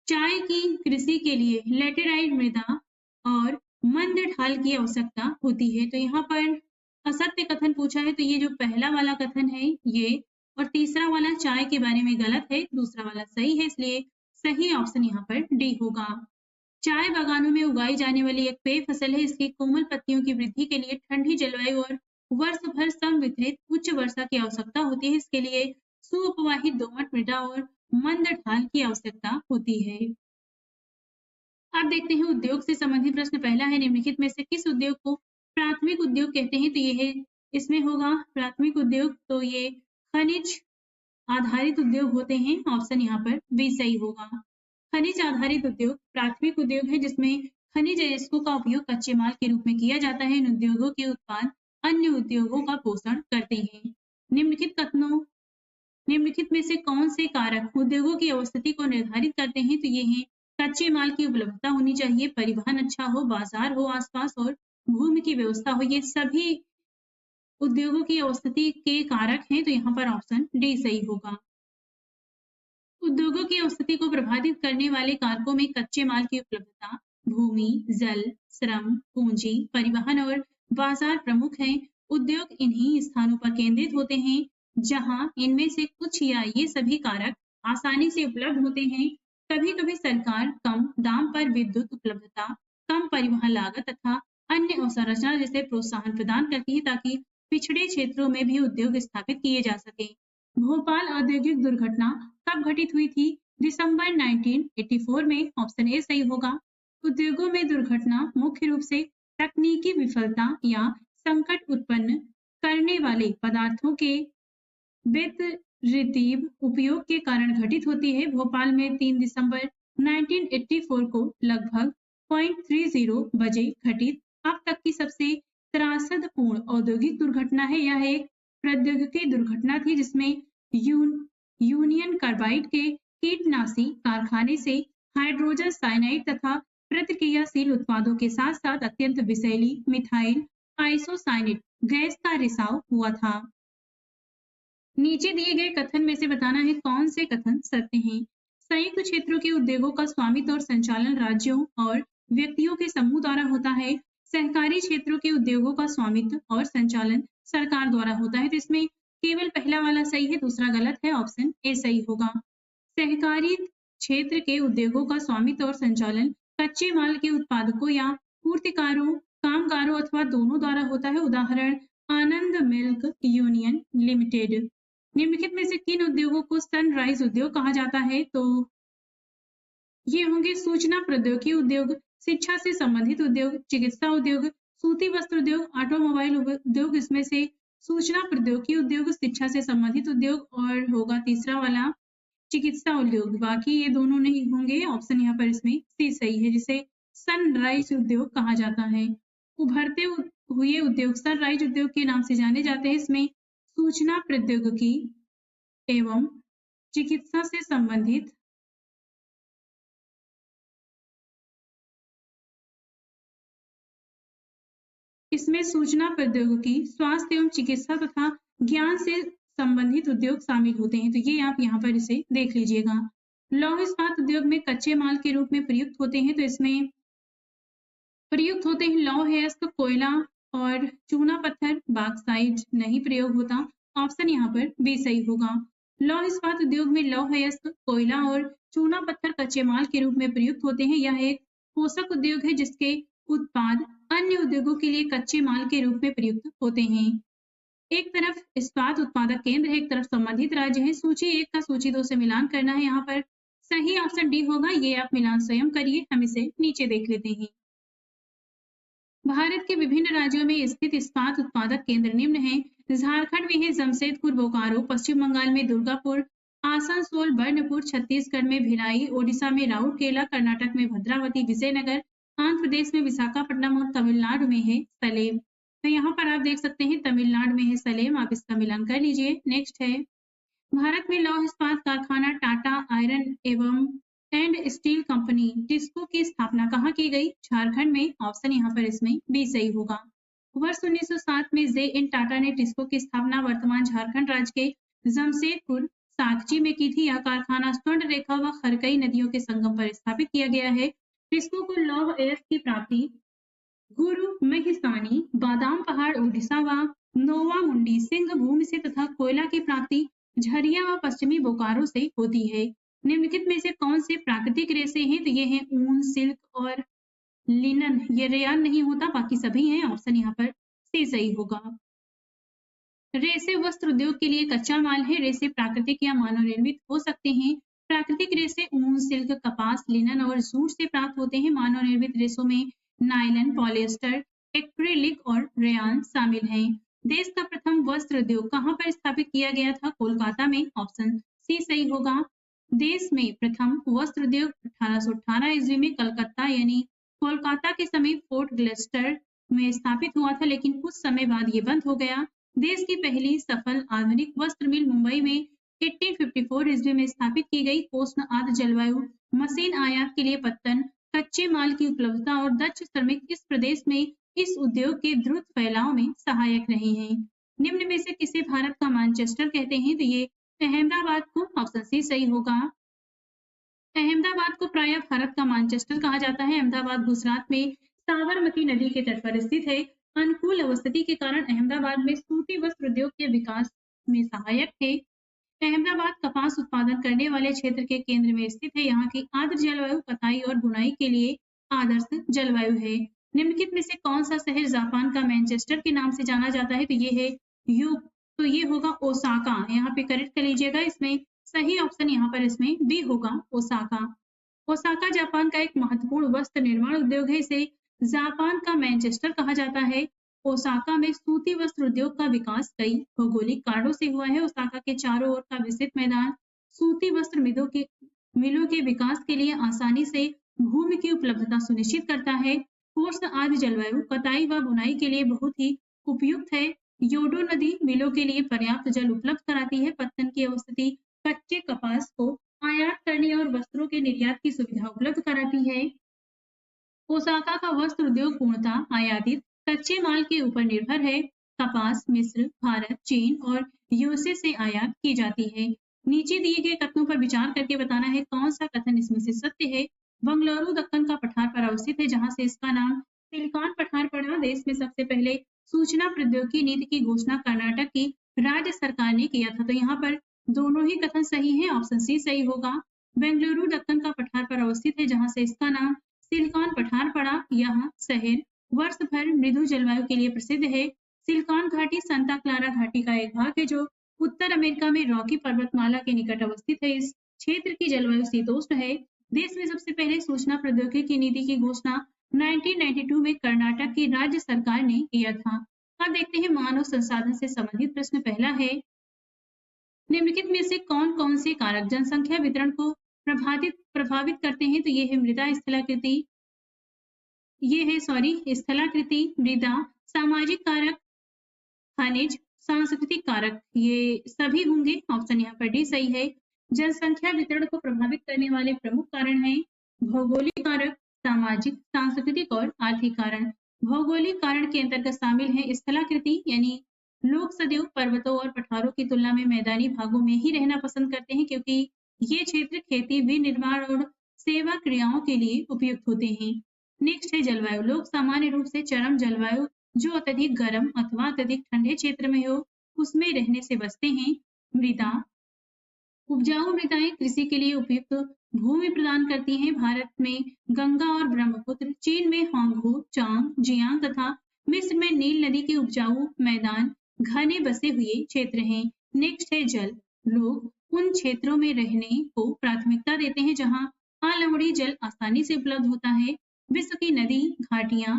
चाय की कृषि के लिए लेटेराइट मृदा और मंद ढाल की आवश्यकता होती है। तो यहाँ पर असत्य कथन पूछा है, तो ये जो पहला वाला कथन है ये, और तीसरा वाला चाय के बारे में गलत है, दूसरा वाला सही है, इसलिए सही ऑप्शन यहाँ पर डी होगा। चाय बागानों में उगाई जाने वाली एक पेय फसल है। इसकी कोमल पत्तियों की वृद्धि के लिए ठंडी जलवायु और वर्ष भर समवितरित उच्च वर्षा की आवश्यकता होती है। इसके लिए सुअपवाहित दोमट मृदा और मंद ढाल की आवश्यकता होती है। अब देखते हैं उद्योग से संबंधित प्रश्न। पहला है, निम्नलिखित में से किस उद्योग को प्राथमिक उद्योग कहते हैं? तो ये है, इसमें होगा प्राथमिक उद्योग, तो ये खनिज आधारित उद्योग होते हैं। ऑप्शन यहाँ पर बी सही होगा। खनिज आधारित उद्योग प्राथमिक उद्योग है जिसमें खनिज अयस्कों का उपयोग कच्चे माल के रूप में किया जाता है। इन उद्योगों के उत्पाद अन्य उद्योगों का पोषण करते हैं। निम्नलिखित में से कौन से कारक उद्योगों की अवस्थिति को निर्धारित करते हैं? तो ये हैं, कच्चे माल की उपलब्धता होनी चाहिए, परिवहन अच्छा हो, बाजार हो आसपास और भूमि की व्यवस्था हो। ये सभी उद्योगों की अवस्थिति के कारक हैं, तो यहाँ पर ऑप्शन डी सही होगा। उद्योगों की अवस्थिति को प्रभावित करने वाले कारकों में कच्चे माल की उपलब्धता, भूमि, जल, श्रम, पूंजी, परिवहन और बाजार प्रमुख हैं। उद्योग इन्हीं स्थानों पर केंद्रित होते हैं जहां इनमें से कुछ या ये सभी कारक आसानी से उपलब्ध होते हैं। कभी-कभी सरकार कम दाम पर विद्युत उपलब्धता, कम परिवहन लागत तथा अन्य अवसंरचना जैसे प्रोत्साहन प्रदान करती है ताकि पिछड़े क्षेत्रों में भी उद्योग स्थापित किए जा सके। भोपाल औद्योगिक दुर्घटना कब घटित हुई थी? दिसंबर 1984 में। ऑप्शन ए सही होगा। उद्योगों में दुर्घटना मुख्य रूप से तकनीकी विफलता या संकट उत्पन्न करने वाले पदार्थों के बेतरतीब उपयोग के कारण घटित होती है। भोपाल में 3 दिसंबर 1984 को लगभग 0.30 बजे घटित अब तक की सबसे त्रासदपूर्ण औद्योगिक दुर्घटना है। यह एक प्रौद्योगिकी दुर्घटना थी जिसमें यूनियन कार्बाइड के कीटनाशी कारखाने से हाइड्रोजन साइनाइड तथा प्रतिक्रियाशील उत्पादों के साथ साथ अत्यंत विषैली मिथाइल आइसोसाइनेट गैस का रिसाव हुआ था। नीचे दिए गए कथन में से बताना है कौन से कथन सत्य हैं। संयुक्त क्षेत्रों के उद्योगों का स्वामित्व और संचालन राज्यों और व्यक्तियों के समूह द्वारा होता है। सहकारी क्षेत्रों के उद्योगों का स्वामित्व और संचालन सरकार द्वारा होता है। तो इसमें केवल पहला वाला सही है, दूसरा गलत है। ऑप्शन ए सही होगा। सहकारी क्षेत्र के उद्योगों का स्वामित्व और संचालन कच्चे माल के उत्पादकों या पूर्तिकारों, कामगारों अथवा दोनों द्वारा होता है। उदाहरण, आनंद मिल्क यूनियन लिमिटेड। निम्नलिखित में से किन उद्योगों को सनराइज उद्योग कहा जाता है? तो ये होंगे सूचना प्रौद्योगिकी उद्योग, शिक्षा से संबंधित उद्योग, चिकित्सा उद्योग, सूती वस्त्र उद्योग, ऑटोमोबाइल उद्योग। इसमें से सूचना प्रौद्योगिकी उद्योग, शिक्षा से संबंधित उद्योग और होगा तीसरा वाला चिकित्सा उद्योग। बाकी ये दोनों नहीं होंगे। ऑप्शन यहाँ पर इसमें सी सही है, जिसे सनराइज उद्योग कहा जाता है। उभरते हुए उद्योग सनराइज उद्योग के नाम से जाने जाते हैं। इसमें सूचना प्रौद्योगिकी एवं चिकित्सा से संबंधित इसमें सूचना प्रौद्योगिकी, स्वास्थ्य एवं चिकित्सा तथा ज्ञान से संबंधित उद्योग शामिल होते हैं। तो ये आप यहाँ पर इसे देख लीजिएगा। लौह इस्पात उद्योग में कच्चे माल के रूप में प्रयुक्त होते हैं। तो इसमें प्रयुक्त होते हैं लौह अयस्क, कोयला और चूना पत्थर। बॉक्साइट नहीं प्रयोग होता। ऑप्शन यहाँ पर बी सही होगा। लौह इस्पात उद्योग में लौह अयस्क, कोयला और चूना पत्थर कच्चे माल के रूप में प्रयुक्त होते हैं। यह एक पोषक उद्योग है जिसके उत्पाद अन्य उद्योगों के लिए कच्चे माल के रूप में प्रयुक्त होते हैं। एक तरफ इस्पात उत्पादक केंद्र है, एक तरफ संबंधित राज्य है। सूची 1 का सूची 2 से मिलान करना है। यहाँ पर सही ऑप्शन डी होगा। ये आप मिलान स्वयं करिए, हम इसे नीचे देख लेते हैं। भारत के विभिन्न राज्यों में स्थित इस्पात उत्पादक केंद्र निम्न हैं। झारखंड में है जमशेदपुर बोकारो, पश्चिम बंगाल में दुर्गापुर, आसनसोल, बर्नपुर, छत्तीसगढ़ में भिलाई, ओडिशा में राउरकेला, कर्नाटक में भद्रावती, विजयनगर, आंध्र प्रदेश में विशाखापट्टनम और तमिलनाडु में है सलेम। तो यहाँ पर आप देख सकते हैं तमिलनाडु में है सलेम, आप इसका मिलान कर लीजिए। नेक्स्ट है भारत में लौह इस्पात कारखाना टाटा आयरन एवं एंड स्टील कंपनी टिस्को की स्थापना कहाँ की गई? झारखंड में। ऑप्शन यहाँ पर इसमें बी सही होगा। वर्ष 1907 में जे एन टाटा ने टिस्को की स्थापना वर्तमान झारखंड राज्य के जमशेदपुर साकची में की थी। यह कारखाना स्वर्ण रेखा व खरकई नदियों के संगम पर स्थापित किया गया है। टिस्को को लौह अयस्क की प्राप्ति गुरु महिसानी, बादाम पहाड़ ओडिशा व नोवा मुंडी सिंह भूमि से तथा कोयला की प्राप्ति झरिया व पश्चिमी बोकारो से होती है। निम्नलिखित में से कौन से प्राकृतिक रेशे हैं? तो ये हैं ऊन, सिल्क और लिनन। ये रेयान नहीं होता, बाकी सभी हैं। ऑप्शन यहाँ पर सी सही होगा। रेशे वस्त्र उद्योग के लिए कच्चा माल है। रेशे प्राकृतिक या मानव निर्मित हो सकते हैं। प्राकृतिक रेशे ऊन, सिल्क, कपास, लिनन और जूट से प्राप्त होते हैं। मानव निर्मित रेशों में नायलन, पॉलिएस्टर, एक्रिलिक और रेयान शामिल हैं। देश का प्रथम वस्त्र उद्योग कहाँ पर स्थापित किया गया था? कोलकाता में। ऑप्शन सी सही होगा। देश में प्रथम वस्त्र उद्योग 1818 ईस्वी में कलकत्ता यानी कोलकाता के समीप फोर्ट ग्लिस्टर में स्थापित हुआ था, लेकिन कुछ समय बाद ये बंद हो गया। देश की पहली सफल आधुनिक वस्त्र मिल मुंबई में 1854 ईस्वी में स्थापित की गई। उष्ण आर्द्र जलवायु, मशीन आयात के लिए पत्तन, कच्चे माल की उपलब्धता और दक्ष श्रमिक इस प्रदेश में इस उद्योग के द्रुत फैलाव में सहायक रहे हैं। निम्न में से किसे भारत का मैनचेस्टर कहते हैं? तो ये अहमदाबाद को। ऑप्शन सी सही होगा। अहमदाबाद को प्रायः भारत का मैनचेस्टर कहा जाता है। अहमदाबाद गुजरात में साबरमती नदी के तट पर स्थित है। अनुकूल अवस्थिति के कारण अहमदाबाद में सूती वस्त्र उद्योग के विकास में सहायक थे। अहमदाबाद कपास उत्पादन करने वाले क्षेत्र के केंद्र में स्थित है। यहाँ की आर्द्र जलवायु कताई और बुनाई के लिए आदर्श जलवायु है। निम्नलिखित में से कौन सा शहर जापान का मैनचेस्टर के नाम से जाना जाता है? तो ये है तो ये होगा ओसाका। यहाँ पे करेक्ट कर लीजिएगा। इसमें सही ऑप्शन यहाँ पर इसमें बी होगा, ओसाका। ओसाका जापान का एक महत्वपूर्ण वस्त्र निर्माण उद्योग है। इसे जापान का मैनचेस्टर कहा जाता है। ओसाका में सूती वस्त्र उद्योग का विकास कई भौगोलिक कारणों से हुआ है। ओसाका के चारों ओर का विस्तृत मैदान सूती वस्त्र मिलों के विकास के लिए आसानी से भूमि की उपलब्धता सुनिश्चित करता है। उष्ण आर्द्र जलवायु कताई व बुनाई के लिए बहुत ही उपयुक्त है। योडो नदी मिलों के लिए पर्याप्त जल उपलब्ध कराती है। पत्तन की अवस्थिति कच्चे कपास को आयात करने और वस्त्रों के निर्यात की सुविधा उपलब्ध कराती है। ओसाका का वस्त्र उद्योग पूर्णतः आयातित कच्चे माल के ऊपर निर्भर है। कपास मिस्र, भारत, चीन और यूएसए से आयात की जाती है। नीचे दिए गए कथनों पर विचार करके बताना है कौन सा कथन इसमें से सत्य है। बंगलुरु दक्कन का पठार पर अवस्थित है, जहां से इसका नाम सिलिकॉन पठार पड़ा। देश में सबसे पहले सूचना प्रौद्योगिकी नीति की घोषणा कर्नाटक की राज्य सरकार ने किया था। तो यहाँ पर दोनों ही कथन सही है। ऑप्शन सी सही होगा। बेंगलुरु दक्कन का पठार पर अवस्थित है, जहां से इसका नाम सिलिकॉन पठार पड़ा। यह शहर वर्ष भर मृदु जलवायु के लिए प्रसिद्ध है। सिलिकॉन घाटी सांता क्लारा घाटी का एक भाग है जो उत्तर अमेरिका में रॉकी पर्वतमाला के निकट अवस्थित है। इस क्षेत्र की जलवायु शीतोष्ण है। देश में सबसे पहले सूचना प्रौद्योगिकी नीति की घोषणा 1992 में कर्नाटक की राज्य सरकार ने किया था। अब देखते हैं मानव संसाधन से संबंधित प्रश्न। पहला है, निम्नलिखित में से कौन कौन से कारक जनसंख्या वितरण को प्रभावित करते हैं? तो ये है मृदा स्थलाकृति, स्थलाकृति, मृदा, सामाजिक कारक, खनिज, सांस्कृतिक कारक, ये सभी होंगे। ऑप्शन यहाँ पर डी सही है। जनसंख्या वितरण को प्रभावित करने वाले प्रमुख कारण हैं भौगोलिक कारक, सामाजिक, सांस्कृतिक और आर्थिक कारण। भौगोलिक कारण के अंतर्गत शामिल है स्थलाकृति, यानी लोग सदैव पर्वतों और पठारों की तुलना में मैदानी भागों में ही रहना पसंद करते हैं, क्योंकि ये क्षेत्र खेती, विनिर्माण और सेवा क्रियाओं के लिए उपयुक्त होते हैं। नेक्स्ट है जलवायु। लोग सामान्य रूप से चरम जलवायु जो अत्यधिक गर्म अथवा अत्यधिक ठंडे क्षेत्र में हो उसमें रहने से बचते हैं। मृदा, उपजाऊ मृदाएं कृषि के लिए उपयुक्त भूमि प्रदान करती हैं। भारत में गंगा और ब्रह्मपुत्र, चीन में होंगहो, चांग, जियांग तथा मिस्र में नील नदी के उपजाऊ मैदान घने बसे हुए क्षेत्र हैं। नेक्स्ट है जल। लोग उन क्षेत्रों में रहने को प्राथमिकता देते हैं जहां अलवड़ी जल आसानी से उपलब्ध होता है। विश्व की नदी, घाटियां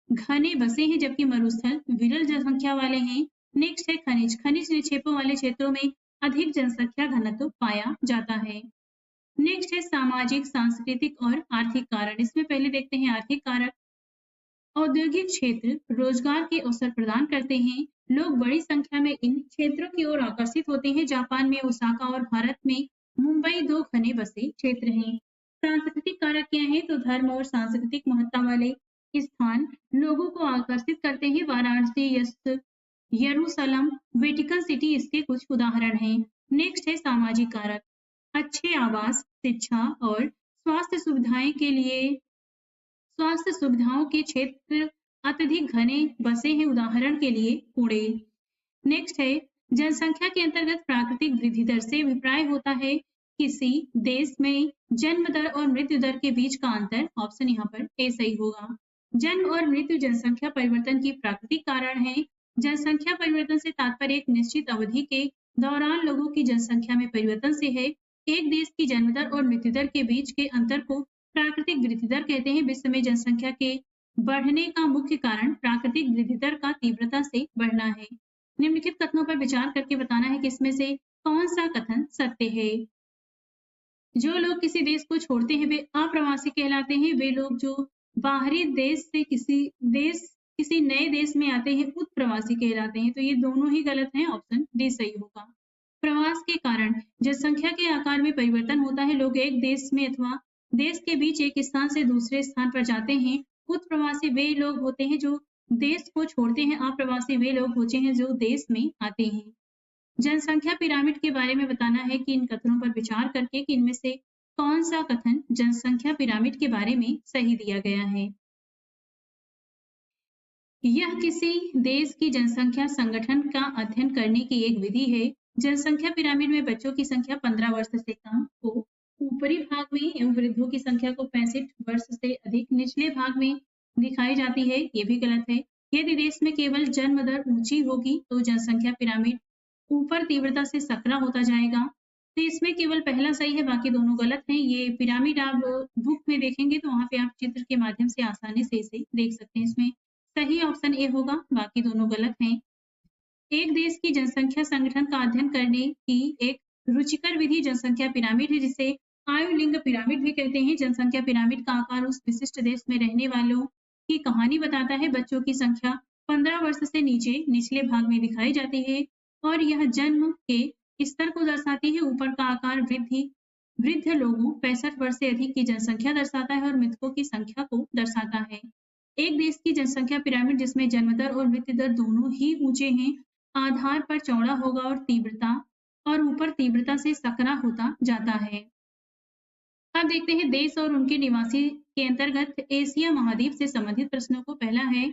घने बसे हैं, जबकि मरुस्थल विरल जनसंख्या वाले हैं। नेक्स्ट है खनिज। खनिज निक्षेपों वाले क्षेत्रों में अधिक जनसंख्या घनत्व पाया जाता है। नेक्स्ट है सामाजिक, सांस्कृतिक और आर्थिक कारण। इसमें पहले देखते हैं आर्थिक कारक। औद्योगिक क्षेत्र रोजगार के अवसर प्रदान करते हैं। लोग बड़ी संख्या में इन क्षेत्रों की ओर आकर्षित होते हैं। जापान में ओसाका और भारत में मुंबई दो घने बसे क्षेत्र हैं। सांस्कृतिक कारक क्या है? तो धर्म और सांस्कृतिक महत्ता वाले स्थान लोगों को आकर्षित करते हैं। वाराणसी, यरूशलेम, वेटिकन सिटी इसके कुछ उदाहरण हैं। नेक्स्ट है सामाजिक कारक। अच्छे आवास, शिक्षा और स्वास्थ्य सुविधाओं के क्षेत्र अत्यधिक घने बसे हैं। उदाहरण के लिए पुणे। नेक्स्ट है जनसंख्या के अंतर्गत प्राकृतिक वृद्धि दर से अभिप्राय होता है किसी देश में जन्म दर और मृत्यु दर के बीच का अंतर। ऑप्शन यहाँ पर ए सही होगा। जन्म और मृत्यु जनसंख्या परिवर्तन की प्राकृतिक कारण है। जनसंख्या परिवर्तन से तात्पर्य एक निश्चित अवधि के दौरान लोगों की जनसंख्या में परिवर्तन से है। एक देश की जन्म दर और मृत्यु दर के बीच के अंतर को प्राकृतिक वृद्धि दर कहते हैं। विश्व में जनसंख्या के बढ़ने का मुख्य कारण प्राकृतिक वृद्धि दर का तीव्रता से बढ़ना है। निम्नलिखित कथनों पर विचार करके बताना है कि इसमें से कौन सा कथन सत्य है। जो लोग किसी देश को छोड़ते हैं वे अप्रवासी कहलाते हैं। वे लोग जो बाहरी देश से किसी नए देश में आते हैं उत्प्रवासी कहलाते हैं। तो ये दोनों ही गलत हैं। ऑप्शन डी सही होगा। प्रवास के कारण जनसंख्या के आकार में परिवर्तन होता है। लोग एक देश में अथवा देश के बीच एक स्थान से दूसरे स्थान पर जाते हैं। उत्प्रवासी वे लोग होते हैं जो देश को छोड़ते हैं। अप्रवासी वे लोग होते हैं जो देश में आते हैं। जनसंख्या पिरामिड के बारे में बताना है कि इन कथनों पर विचार करके कि इनमें से कौन सा कथन जनसंख्या पिरामिड के बारे में सही दिया गया है। यह किसी देश की जनसंख्या संगठन का अध्ययन करने की एक विधि है। जनसंख्या पिरामिड में बच्चों की संख्या 15 वर्ष से कम को ऊपरी भाग में एवं वृद्धों की संख्या को 65 वर्ष से अधिक निचले भाग में दिखाई जाती है। ये भी गलत है। यदि देश में केवल जन्म दर ऊंची होगी तो जनसंख्या पिरामिड ऊपर तीव्रता से सकरा होता जाएगा। तो इसमें केवल पहला सही है, बाकी दोनों गलत हैं। ये पिरामिड आप बुक में देखेंगे तो वहां पे आप चित्र के माध्यम से आसानी से इसे देख सकते हैं। इसमें सही ऑप्शन ए होगा, बाकी दोनों गलत हैं। एक देश की जनसंख्या संगठन का अध्ययन करने की एक रुचिकर विधि जनसंख्या पिरामिड है, जिसे आयु लिंग पिरामिड भी कहते हैं। जनसंख्या पिरामिड का आकार उस विशिष्ट देश में रहने वालों की कहानी बताता है। बच्चों की संख्या 15 वर्ष से नीचे निचले भाग में दिखाई जाती है और यह जन्म के स्तर को दर्शाती है। ऊपर का आकार वृद्ध लोगों 65 वर्ष से अधिक की जनसंख्या दर्शाता है और मृतकों की संख्या को दर्शाता है। एक देश की जनसंख्या पिरामिड जिसमें जन्म दर और मृत्यु दर दोनों ही ऊंचे हैं आधार पर चौड़ा होगा और ऊपर तीव्रता से सकरा होता जाता है। अब देखते हैं देश और उनके निवासी के अंतर्गत एशिया महाद्वीप से संबंधित प्रश्नों को। पहला है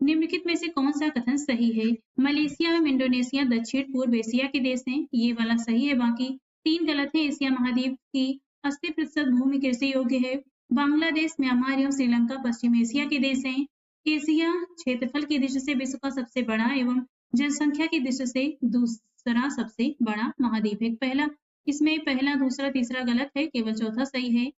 निम्नलिखित में से कौन सा कथन सही है। मलेशिया एवं इंडोनेशिया दक्षिण पूर्व एशिया के देश हैं। ये वाला सही है, बाकी 3 गलत है। एशिया महाद्वीप की 80% भूमि कृषि योग्य है। बांग्लादेश, म्यांमार एवं श्रीलंका पश्चिम एशिया के देश हैं। एशिया क्षेत्रफल की दृष्टि से विश्व का सबसे बड़ा एवं जनसंख्या की दृष्टि से दूसरा सबसे बड़ा महाद्वीप है। इसमें पहला, दूसरा, तीसरा गलत है, केवल चौथा सही है।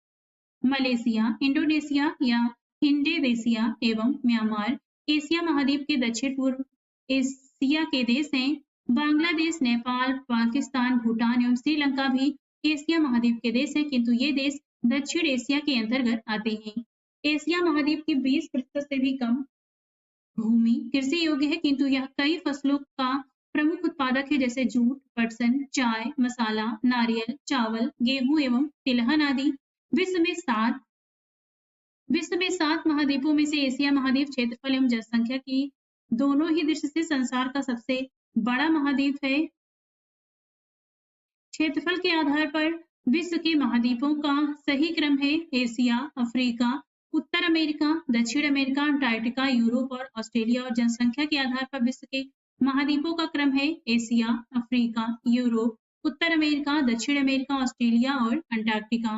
मलेशिया, इंडोनेशिया या इंडोनेशिया एवं म्यांमार एशिया महाद्वीप के दक्षिण पूर्व एशिया के देश हैं। बांग्लादेश, नेपाल, पाकिस्तान, भूटान एवं श्रीलंका भी एशिया महाद्वीप के देश हैं, किंतु ये देश दक्षिण एशिया के अंतर्गत आते हैं। एशिया महाद्वीप की 20% से भी कम भूमि कृषि योग्य है, किंतु यह कई फसलों का प्रमुख उत्पादक है, जैसे जूट, पटसन, चाय, मसाला, नारियल, चावल, गेहूं एवं तिलहन आदि। विश्व में 7 महाद्वीपों में से एशिया महाद्वीप क्षेत्रफल एवं जनसंख्या की दोनों ही दृष्टि से संसार का सबसे बड़ा महाद्वीप है। क्षेत्रफल के आधार पर विश्व के महाद्वीपों का सही क्रम है एशिया, अफ्रीका, उत्तर अमेरिका, दक्षिण अमेरिका, अंटार्कटिका, यूरोप और ऑस्ट्रेलिया। और जनसंख्या के आधार पर विश्व के महाद्वीपों का क्रम है एशिया, अफ्रीका, यूरोप, उत्तर अमेरिका, दक्षिण अमेरिका, ऑस्ट्रेलिया और अंटार्कटिका।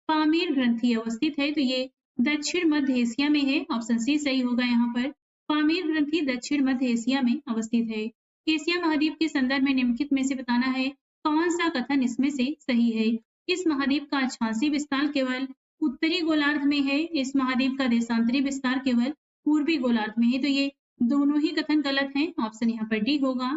पामीर ग्रंथि अवस्थित है, तो ये दक्षिण मध्य एशिया में है। ऑप्शन सी सही होगा यहाँ पर। पामीर ग्रंथि दक्षिण मध्य एशिया में अवस्थित है। एशिया महाद्वीप के संदर्भ में निम्नलिखित में से बताना है कौन सा कथन इसमें से सही है। इस महाद्वीप का अक्षांशीय विस्तार केवल उत्तरी गोलार्ध में है। इस महाद्वीप का देशांतरी विस्तार केवल पूर्वी गोलार्ध में है, तो ये दोनों ही कथन गलत हैं। ऑप्शन यहाँ पर डी होगा।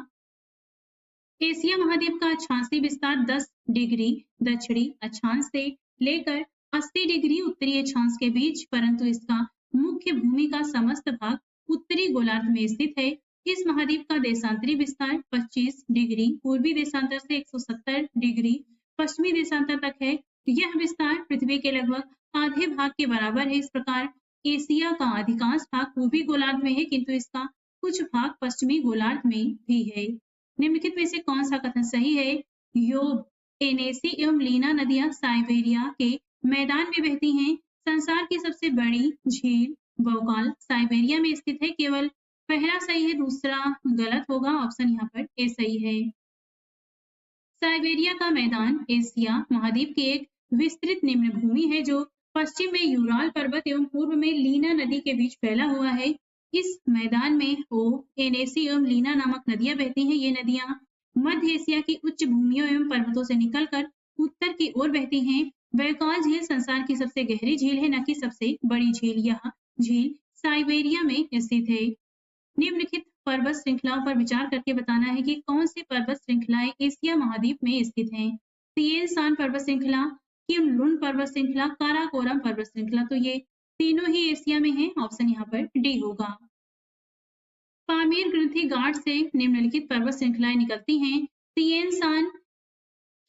एशिया महाद्वीप का अक्षांशीय विस्तार 10 डिग्री दक्षिणी अक्षांश से लेकर 80 डिग्री उत्तरी अक्षांश के बीच, परंतु इसका मुख्य भूमि का समस्त भाग उत्तरी गोलार्ध में स्थित है। इस महाद्वीप का देशांतरी विस्तार 25 डिग्री पूर्वी देशांतर से 170 डिग्री पश्चिमी देशांतर तक है। यह विस्तार पृथ्वी के लगभग आधे भाग के बराबर है। इस प्रकार एशिया का अधिकांश भाग पूर्वी गोलार्ध में है, किंतु इसका कुछ भाग पश्चिमी गोलार्ध में भी है। निम्नलिखित में से कौन सा कथन सही है? योब, एनेसी एवं लीना नदियां साइबेरिया के मैदान में बहती हैं। संसार की सबसे बड़ी झील बौकाल साइबेरिया में स्थित है। केवल पहला सही है, दूसरा गलत होगा। ऑप्शन यहाँ पर ए सही है। साइबेरिया का मैदान एशिया महाद्वीप की एक विस्तृत निम्न भूमि है, जो पश्चिम में यूराल पर्वत एवं पूर्व में लीना नदी के बीच फैला हुआ है। इस मैदान में एनेसी एवं लीना नामक नदियां बहती हैं। ये नदियां मध्य एशिया की उच्च भूमियों एवं पर्वतों से निकलकर उत्तर की ओर बहती हैं। बैकाल झील संसार की सबसे गहरी झील है, न कि सबसे बड़ी झील। यह झील साइबेरिया में स्थित है। निम्नलिखित पर्वत श्रृंखलाओं पर विचार करके बताना है कि कौन सी पर्वत श्रृंखलाएं एशिया महाद्वीप में स्थित हैं। तिएन शान पर्वत श्रृंखला, किमलुन पर्वत श्रृंखला, काराकोरम पर्वत श्रृंखला, तो ये तीनों ही एशिया में हैं। ऑप्शन यहाँ पर डी होगा। पामीर ग्रंथि गाढ़ से निम्नलिखित पर्वत श्रृंखलाएं निकलती हैं। तिएन शान,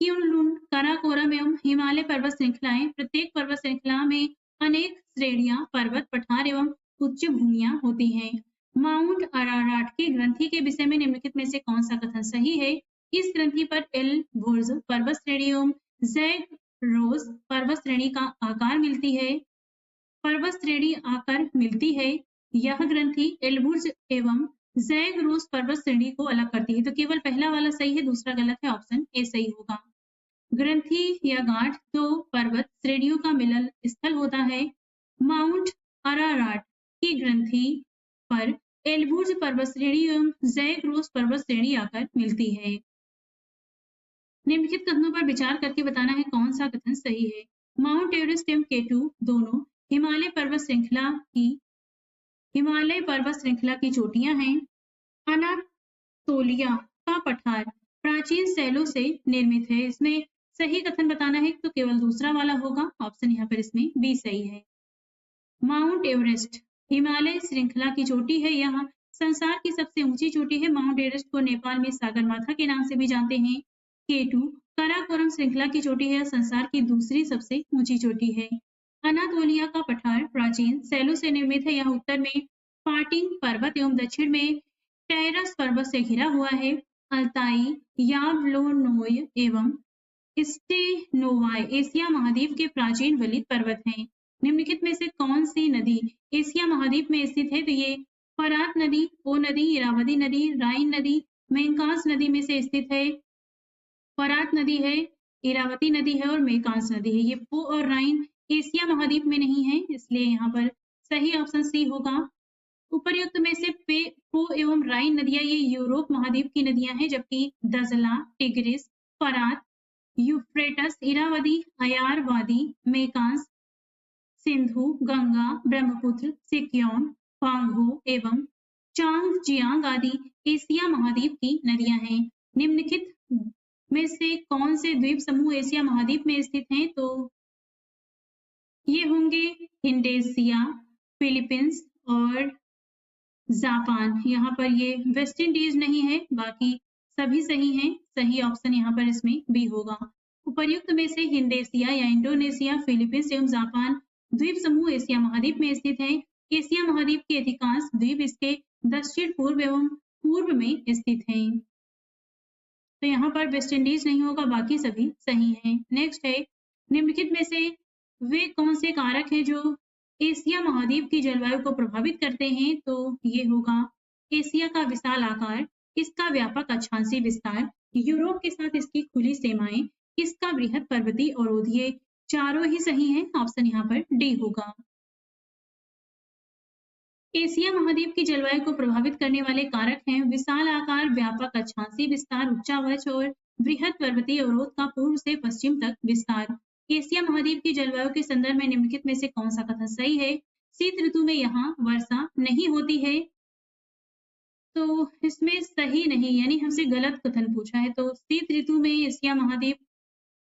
किमलुन, काराकोरम एवं हिमालय पर्वत श्रृंखलाएं। प्रत्येक पर्वत श्रृंखला में अनेक श्रेणियां, पर्वत, पठार एवं उच्च भूमियां होती हैं। माउंट अराराट की ग्रंथि के विषय में निम्नलिखित में से कौन सा कथन सही है? इस ग्रंथि पर एल्बुर्ज पर्वत श्रेणी एवं ज़ैगरोस पर्वत श्रेणी का आकार मिलती है। पर्वत श्रेणी आकार मिलती है। यह ग्रंथि एल्बुर्ज एवं ज़ैगरोस पर्वत श्रेणी को अलग करती है। तो केवल पहला वाला सही है, दूसरा गलत है। ऑप्शन ए सही होगा। ग्रंथि या गांठ दो पर्वत श्रेणियों का मिलन स्थल होता है। माउंट अराराट की ग्रंथि पर एल्बुर्ज पर्वत श्रेणी एवं ज़ैगरोस पर्वत श्रेणी आकर मिलती है। निम्नलिखित कथनों पर विचार करके बताना है कौन सा कथन सही है। माउंट एवरेस्ट एवं केटू दोनों हिमालय पर्वत श्रृंखला की चोटियां हैं। अनातोलिया का पठार प्राचीन शैलों से निर्मित है। इसमें सही कथन बताना है तो केवल दूसरा वाला होगा। ऑप्शन यहाँ पर इसमें बी सही है। माउंट एवरेस्ट हिमालय श्रृंखला की चोटी है। यह संसार की सबसे ऊंची चोटी है। माउंट एवरेस्ट को नेपाल में सागरमाथा के नाम से भी जानते हैं। केटू काराकोरम श्रृंखला की चोटी है। संसार की दूसरी सबसे ऊंची चोटी है। अनातोलिया का पठार प्राचीन शैलों से निर्मित है। यह उत्तर में पाटिंग पर्वत एवं दक्षिण में टैरस पर्वत से घिरा हुआ है। अल्ताई, यावलोनोय एवं स्टेनोवाय एशिया महाद्वीप के प्राचीन वलित पर्वत हैं। निम्नलिखित में से कौन सी नदी एशिया महाद्वीप में स्थित है? तो ये फरात नदी, पो नदी, इरावदी नदी, राइन नदी, मेकांस नदी में से स्थित है। फरात नदी है, इरावती नदी है और मेकांस नदी है। ये पो और राइन एशिया महाद्वीप में नहीं है, इसलिए यहाँ पर सही ऑप्शन सी होगा। उपर्युक्त में से पो एवं राइन नदियां ये यूरोप महाद्वीप की नदियां हैं, जबकि दजला, टिग्रिस, फरात, यूफ्रेटस, इरावदी, अयारवादी, मेकांस, सिंधु, गंगा, ब्रह्मपुत्र, सिक्योन, पांगो एवं चांगजियांग आदि एशिया महाद्वीप की नदियां हैं। निम्नलिखित में से कौन से द्वीप समूह एशिया महाद्वीप में स्थित हैं? तो ये होंगे इंडोनेशिया, फिलीपींस और जापान। यहाँ पर ये वेस्ट इंडीज नहीं है, बाकी सभी सही हैं। सही ऑप्शन यहाँ पर इसमें बी होगा। उपर्युक्त में से इंडोनेशिया या इंडोनेशिया, फिलीपींस एवं जापान द्वीप समूह एशिया महाद्वीप में स्थित है। एशिया महाद्वीप के अधिकांश द्वीप इसके दक्षिण पूर्व एवं पूर्व में स्थित हैं। तो यहाँ पर वेस्ट इंडीज नहीं होगा, बाकी सभी सही हैं। नेक्स्ट है, निम्नलिखित में से वे कौन से कारक हैं जो एशिया महाद्वीप की जलवायु को प्रभावित करते हैं? तो ये होगा एशिया का विशाल आकार, इसका व्यापक अक्षांशीय विस्तार, यूरोप के साथ इसकी खुली सीमाएं, इसका बृहद पर्वतीय अवरोध। ये चारों ही सही हैं। ऑप्शन यहाँ पर डी होगा। एशिया महाद्वीप की जलवायु को प्रभावित करने वाले कारक हैं विशाल आकार, व्यापक अक्षांशीय विस्तार, उच्चावच और बृहद पर्वतीय अवरोध का पूर्व से पश्चिम तक विस्तार। एशिया महाद्वीप की जलवायु के संदर्भ में निम्नलिखित में से कौन सा कथन सही है? शीत ऋतु में यहाँ वर्षा नहीं होती है। तो इसमें सही नहीं, यानी हमसे गलत कथन पूछा है। तो शीत ऋतु में एशिया महाद्वीप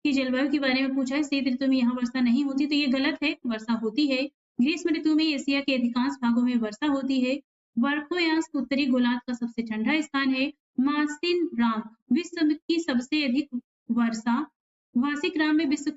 की जलवायु के बारे में पूछा है, शीत ऋतु में यहाँ वर्षा नहीं होती, तो ये गलत है, वर्षा होती है। ग्रीष्म ऋतु में एशिया के अधिकांश भागों में वर्षा होती है। वर्षोयांश उत्तरी गोलार्ध का सबसे ठंडा स्थान है। मासिन राम विश्व की सबसे अधिक वर्षा, वार्षिक राम में विश्व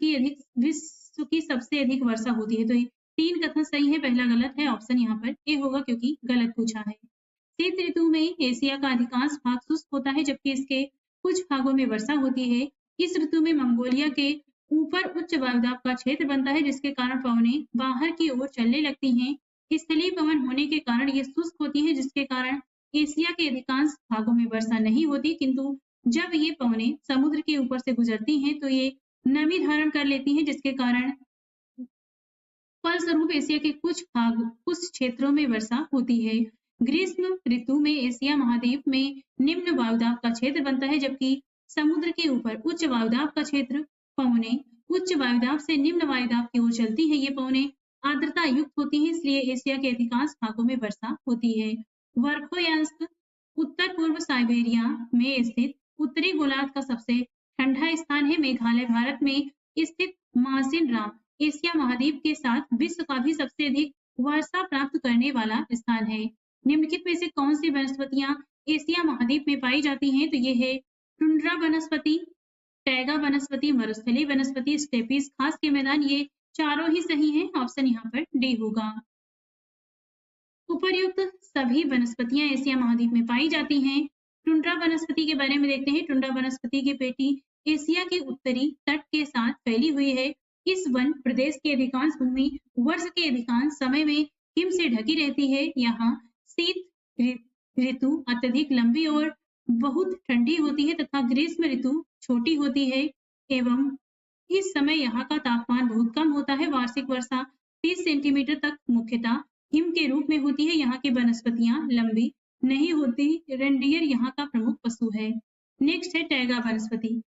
की सबसे अधिक वर्षा होती है। तो ये 3 कथन सही है, पहला गलत है, ऑप्शन यहाँ पर ए होगा क्योंकि गलत पूछा है। शीत ऋतु में एशिया का अधिकांश भाग शुष्क होता है, जबकि इसके कुछ भागों में वर्षा होती है। इस ऋतु में मंगोलिया के ऊपर उच्च वायुदाब का क्षेत्र बनता है, जिसके कारण पवनें बाहर की ओर चलने लगती हैं। स्थलीय पवन होने के कारण ये शुष्क होती है, जिसके कारण एशिया के अधिकांश भागों में वर्षा नहीं होती, किंतु जब ये पवनें समुद्र के ऊपर से गुजरती हैं तो ये नमी धारण कर लेती हैं, जिसके कारण फलस्वरूप एशिया के कुछ क्षेत्रों में वर्षा होती है। ग्रीष्म ऋतु में एशिया महाद्वीप में निम्न वायुदाब का क्षेत्र बनता है, जबकि समुद्र के ऊपर उच्च वायुदाब का क्षेत्र। पवनें उच्च वायुदाब से निम्न वायुदाब की ओर चलती हैं। ये पवनें आर्द्रता युक्त होती हैं, इसलिए एशिया के अधिकांश भागों में वर्षा होती है। वर्षोयांश उत्तर पूर्व साइबेरिया में स्थित उत्तरी गोलार्ध का सबसे ठंडा स्थान है। मेघालय भारत में स्थित मासिन राम एशिया महाद्वीप के साथ विश्व का भी सबसे अधिक वर्षा प्राप्त करने वाला स्थान है। निम्नलिखित में से कौन सी वनस्पतियां एशिया महाद्वीप में पाई जाती हैं? तो ये है टुंड्रा वनस्पति, टैगा वनस्पति, मरुस्थलीय वनस्पति, स्टेपीज घास के मैदान। ये चारों ही सही हैं, ऑप्शन यहाँ पर डी होगा। उपर्युक्त सभी वनस्पतियां एशिया महाद्वीप में पाई जाती हैं। टुंड्रा वनस्पति के बारे में देखते हैं। टुंड्रा वनस्पति की पेटी एशिया के उत्तरी तट के साथ फैली हुई है। इस वन प्रदेश की अधिकांश भूमि वर्ष के अधिकांश समय में हिम से ढकी रहती है। यहाँ शीत ऋतु अत्यधिक लंबी और बहुत ठंडी होती है तथा ग्रीष्म ऋतु छोटी होती है एवं इस समय यहाँ का तापमान बहुत कम होता है। वार्षिक वर्षा 30 सेंटीमीटर तक मुख्यतः हिम के रूप में होती है। यहाँ की वनस्पतियां लंबी नहीं होती। रेंडियर यहाँ का प्रमुख पशु है। नेक्स्ट है टैगा वनस्पति।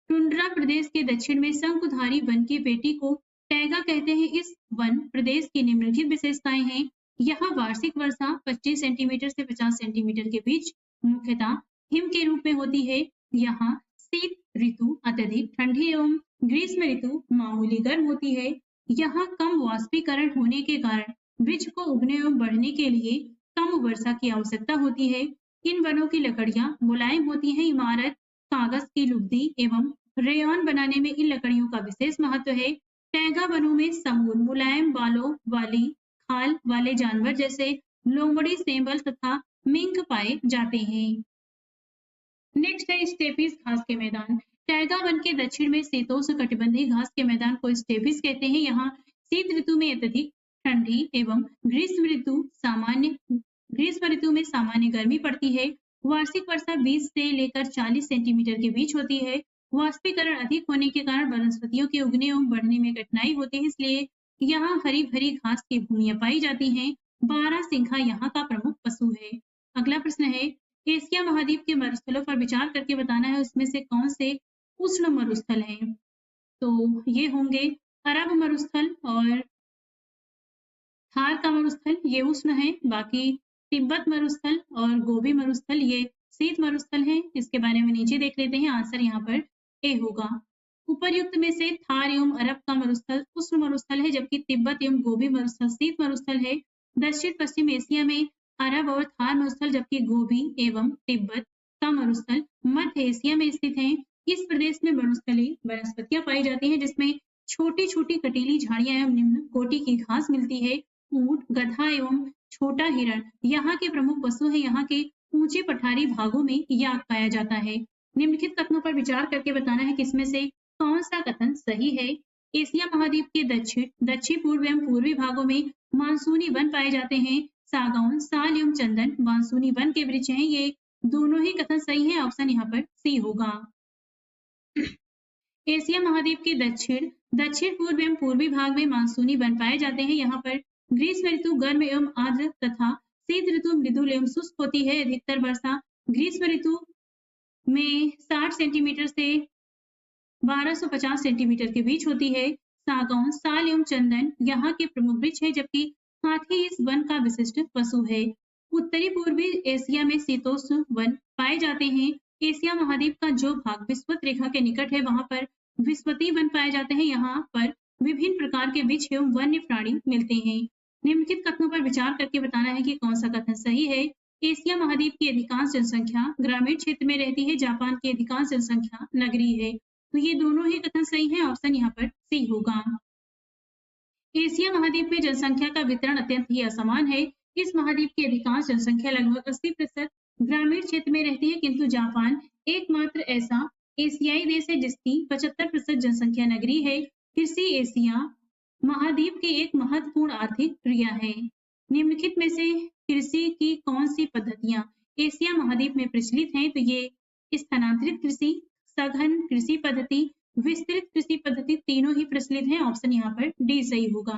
टुंड्रा प्रदेश के दक्षिण में शंकुधारी वन की पेटी को टैगा कहते हैं। इस वन प्रदेश की निम्नलिखित विशेषताएं हैं। यहाँ वार्षिक वर्षा 25 सेंटीमीटर से 50 सेंटीमीटर के बीच मुख्यतः हिम के रूप में होती है। यहाँ शीत ऋतु अत्यधिक ठंडी एवं ग्रीष्म ऋतु मामूली गर्म होती है। यहाँ कम वाष्पीकरण होने के कारण वृक्ष को उगने एवं बढ़ने के लिए कम वर्षा की आवश्यकता होती है। इन वनों की लकड़ियां मुलायम होती हैं। इमारत, कागज की लुगदी एवं रेयन बनाने में इन लकड़ियों का विशेष महत्व है। टैगा वनों में समूल, मुलायम बालों वाली खाल वाले जानवर जैसे लोमड़ी, सेंबल तथा मिंक पाए जाते हैं। नेक्स्ट है स्टेपीज घास के मैदान। टैगा वन के दक्षिण में शीतोष्णकटिबंधीय घास के मैदान को स्टेपीज कहते हैं। यहाँ शीत ऋतु में अत्यधिक ठंडी एवं ग्रीष्म ऋतु में सामान्य गर्मी पड़ती है। वार्षिक वर्षा 20 से लेकर 40 सेंटीमीटर के बीच होती है। वाष्पीकरण अधिक होने के कारण वनस्पतियों के उगने एवं बढ़ने में कठिनाई होती है, इसलिए यहाँ हरी भरी घास की भूमियां पाई जाती हैं। बारहसिंघा यहाँ का प्रमुख पशु है। अगला प्रश्न है, एशिया महाद्वीप के मरुस्थलों पर विचार करके बताना है उसमें से कौन से उष्ण मरुस्थल हैं। तो ये होंगे अरब मरुस्थल और थार का मरुस्थल, ये उष्ण है। बाकी तिब्बत मरुस्थल और गोबी मरुस्थल ये शीत मरुस्थल हैं। इसके बारे में नीचे देख लेते हैं। आंसर यहाँ पर ए होगा। उपर्युक्त में से थार एवं अरब का मरुस्थल उष्ण मरुस्थल है, जबकि तिब्बत एवं गोबी मरुस्थल शीत मरुस्थल है। दक्षिण पश्चिम एशिया में अरब और थार मरुस्थल, जबकि गोबी एवं तिब्बत का मरुस्थल मध्य एशिया में स्थित है। इस प्रदेश में मरुस्थलीय वनस्पतियां पाई जाती हैं, जिसमें छोटी छोटी कटीली झाड़ियां एवं निम्न कोटि की घास मिलती है। ऊंट, गधा एवं छोटा हिरण यहाँ के प्रमुख पशु है। यहाँ के ऊंचे पठारी भागों में याक पाया जाता है। निम्नलिखित कथनों पर विचार करके बताना है किसमें से कौन सा कथन सही है। एशिया महाद्वीप के दक्षिण पूर्व एवं पूर्वी भागों में मानसूनी वन पाए जाते हैं। सागौन, साल एवं चंदन मानसूनी वन के वृक्ष हैं। ये दोनों ही कथन सही है। ऑप्शन यहाँ पर सी होगा। एशिया महाद्वीप के दक्षिण पूर्व एवं पूर्वी भाग में मानसूनी वन पाए जाते हैं। यहाँ पर ग्रीष्म ऋतु गर्म एवं आर्द्र तथा शीत ऋतु मृदुल एवं शुष्क होती है। अधिकतर वर्षा ग्रीष्म ऋतु में 60 सेंटीमीटर से 1250 सेंटीमीटर के बीच होती है। सागौन, साल एवं चंदन यहाँ के प्रमुख वृक्ष है, जबकि हाथी इस वन का विशिष्ट पशु है। उत्तरी पूर्वी एशिया में शीतोष्ण वन पाए जाते हैं। एशिया महाद्वीप का जो भाग विषुवत रेखा के निकट है वहां पर विषुवतीय वन पाए जाते हैं। यहाँ पर विभिन्न प्रकार के वृक्ष एवं वन्य प्राणी मिलते हैं। निम्नलिखित कथनों पर विचार करके बताना है कि कौन सा कथन सही है। एशिया महाद्वीप की अधिकांश जनसंख्या ग्रामीण क्षेत्र में रहती है। जापान की अधिकांश जनसंख्या नगरीय है। तो ये दोनों ही कथन सही है। ऑप्शन यहाँ पर सी होगा। एशिया महाद्वीप में जनसंख्या का वितरण अत्यंत ही असमान है। इस महाद्वीप की अधिकांश जनसंख्या लगभग 80% ग्रामीण क्षेत्र में रहती है, किंतु जापान एकमात्र ऐसा एशियाई देश है जिसकी 75% जनसंख्या नगरीय है। कृषि एशिया महाद्वीप की एक महत्वपूर्ण आर्थिक क्रिया है। निम्नलिखित में से कृषि की कौन सी पद्धतियां एशिया महाद्वीप में प्रचलित हैं? तो ये स्थानांतरित कृषि, सघन कृषि पद्धति, विस्तृत कृषि पद्धति तीनों ही प्रचलित हैं। ऑप्शन यहाँ पर डी सही होगा।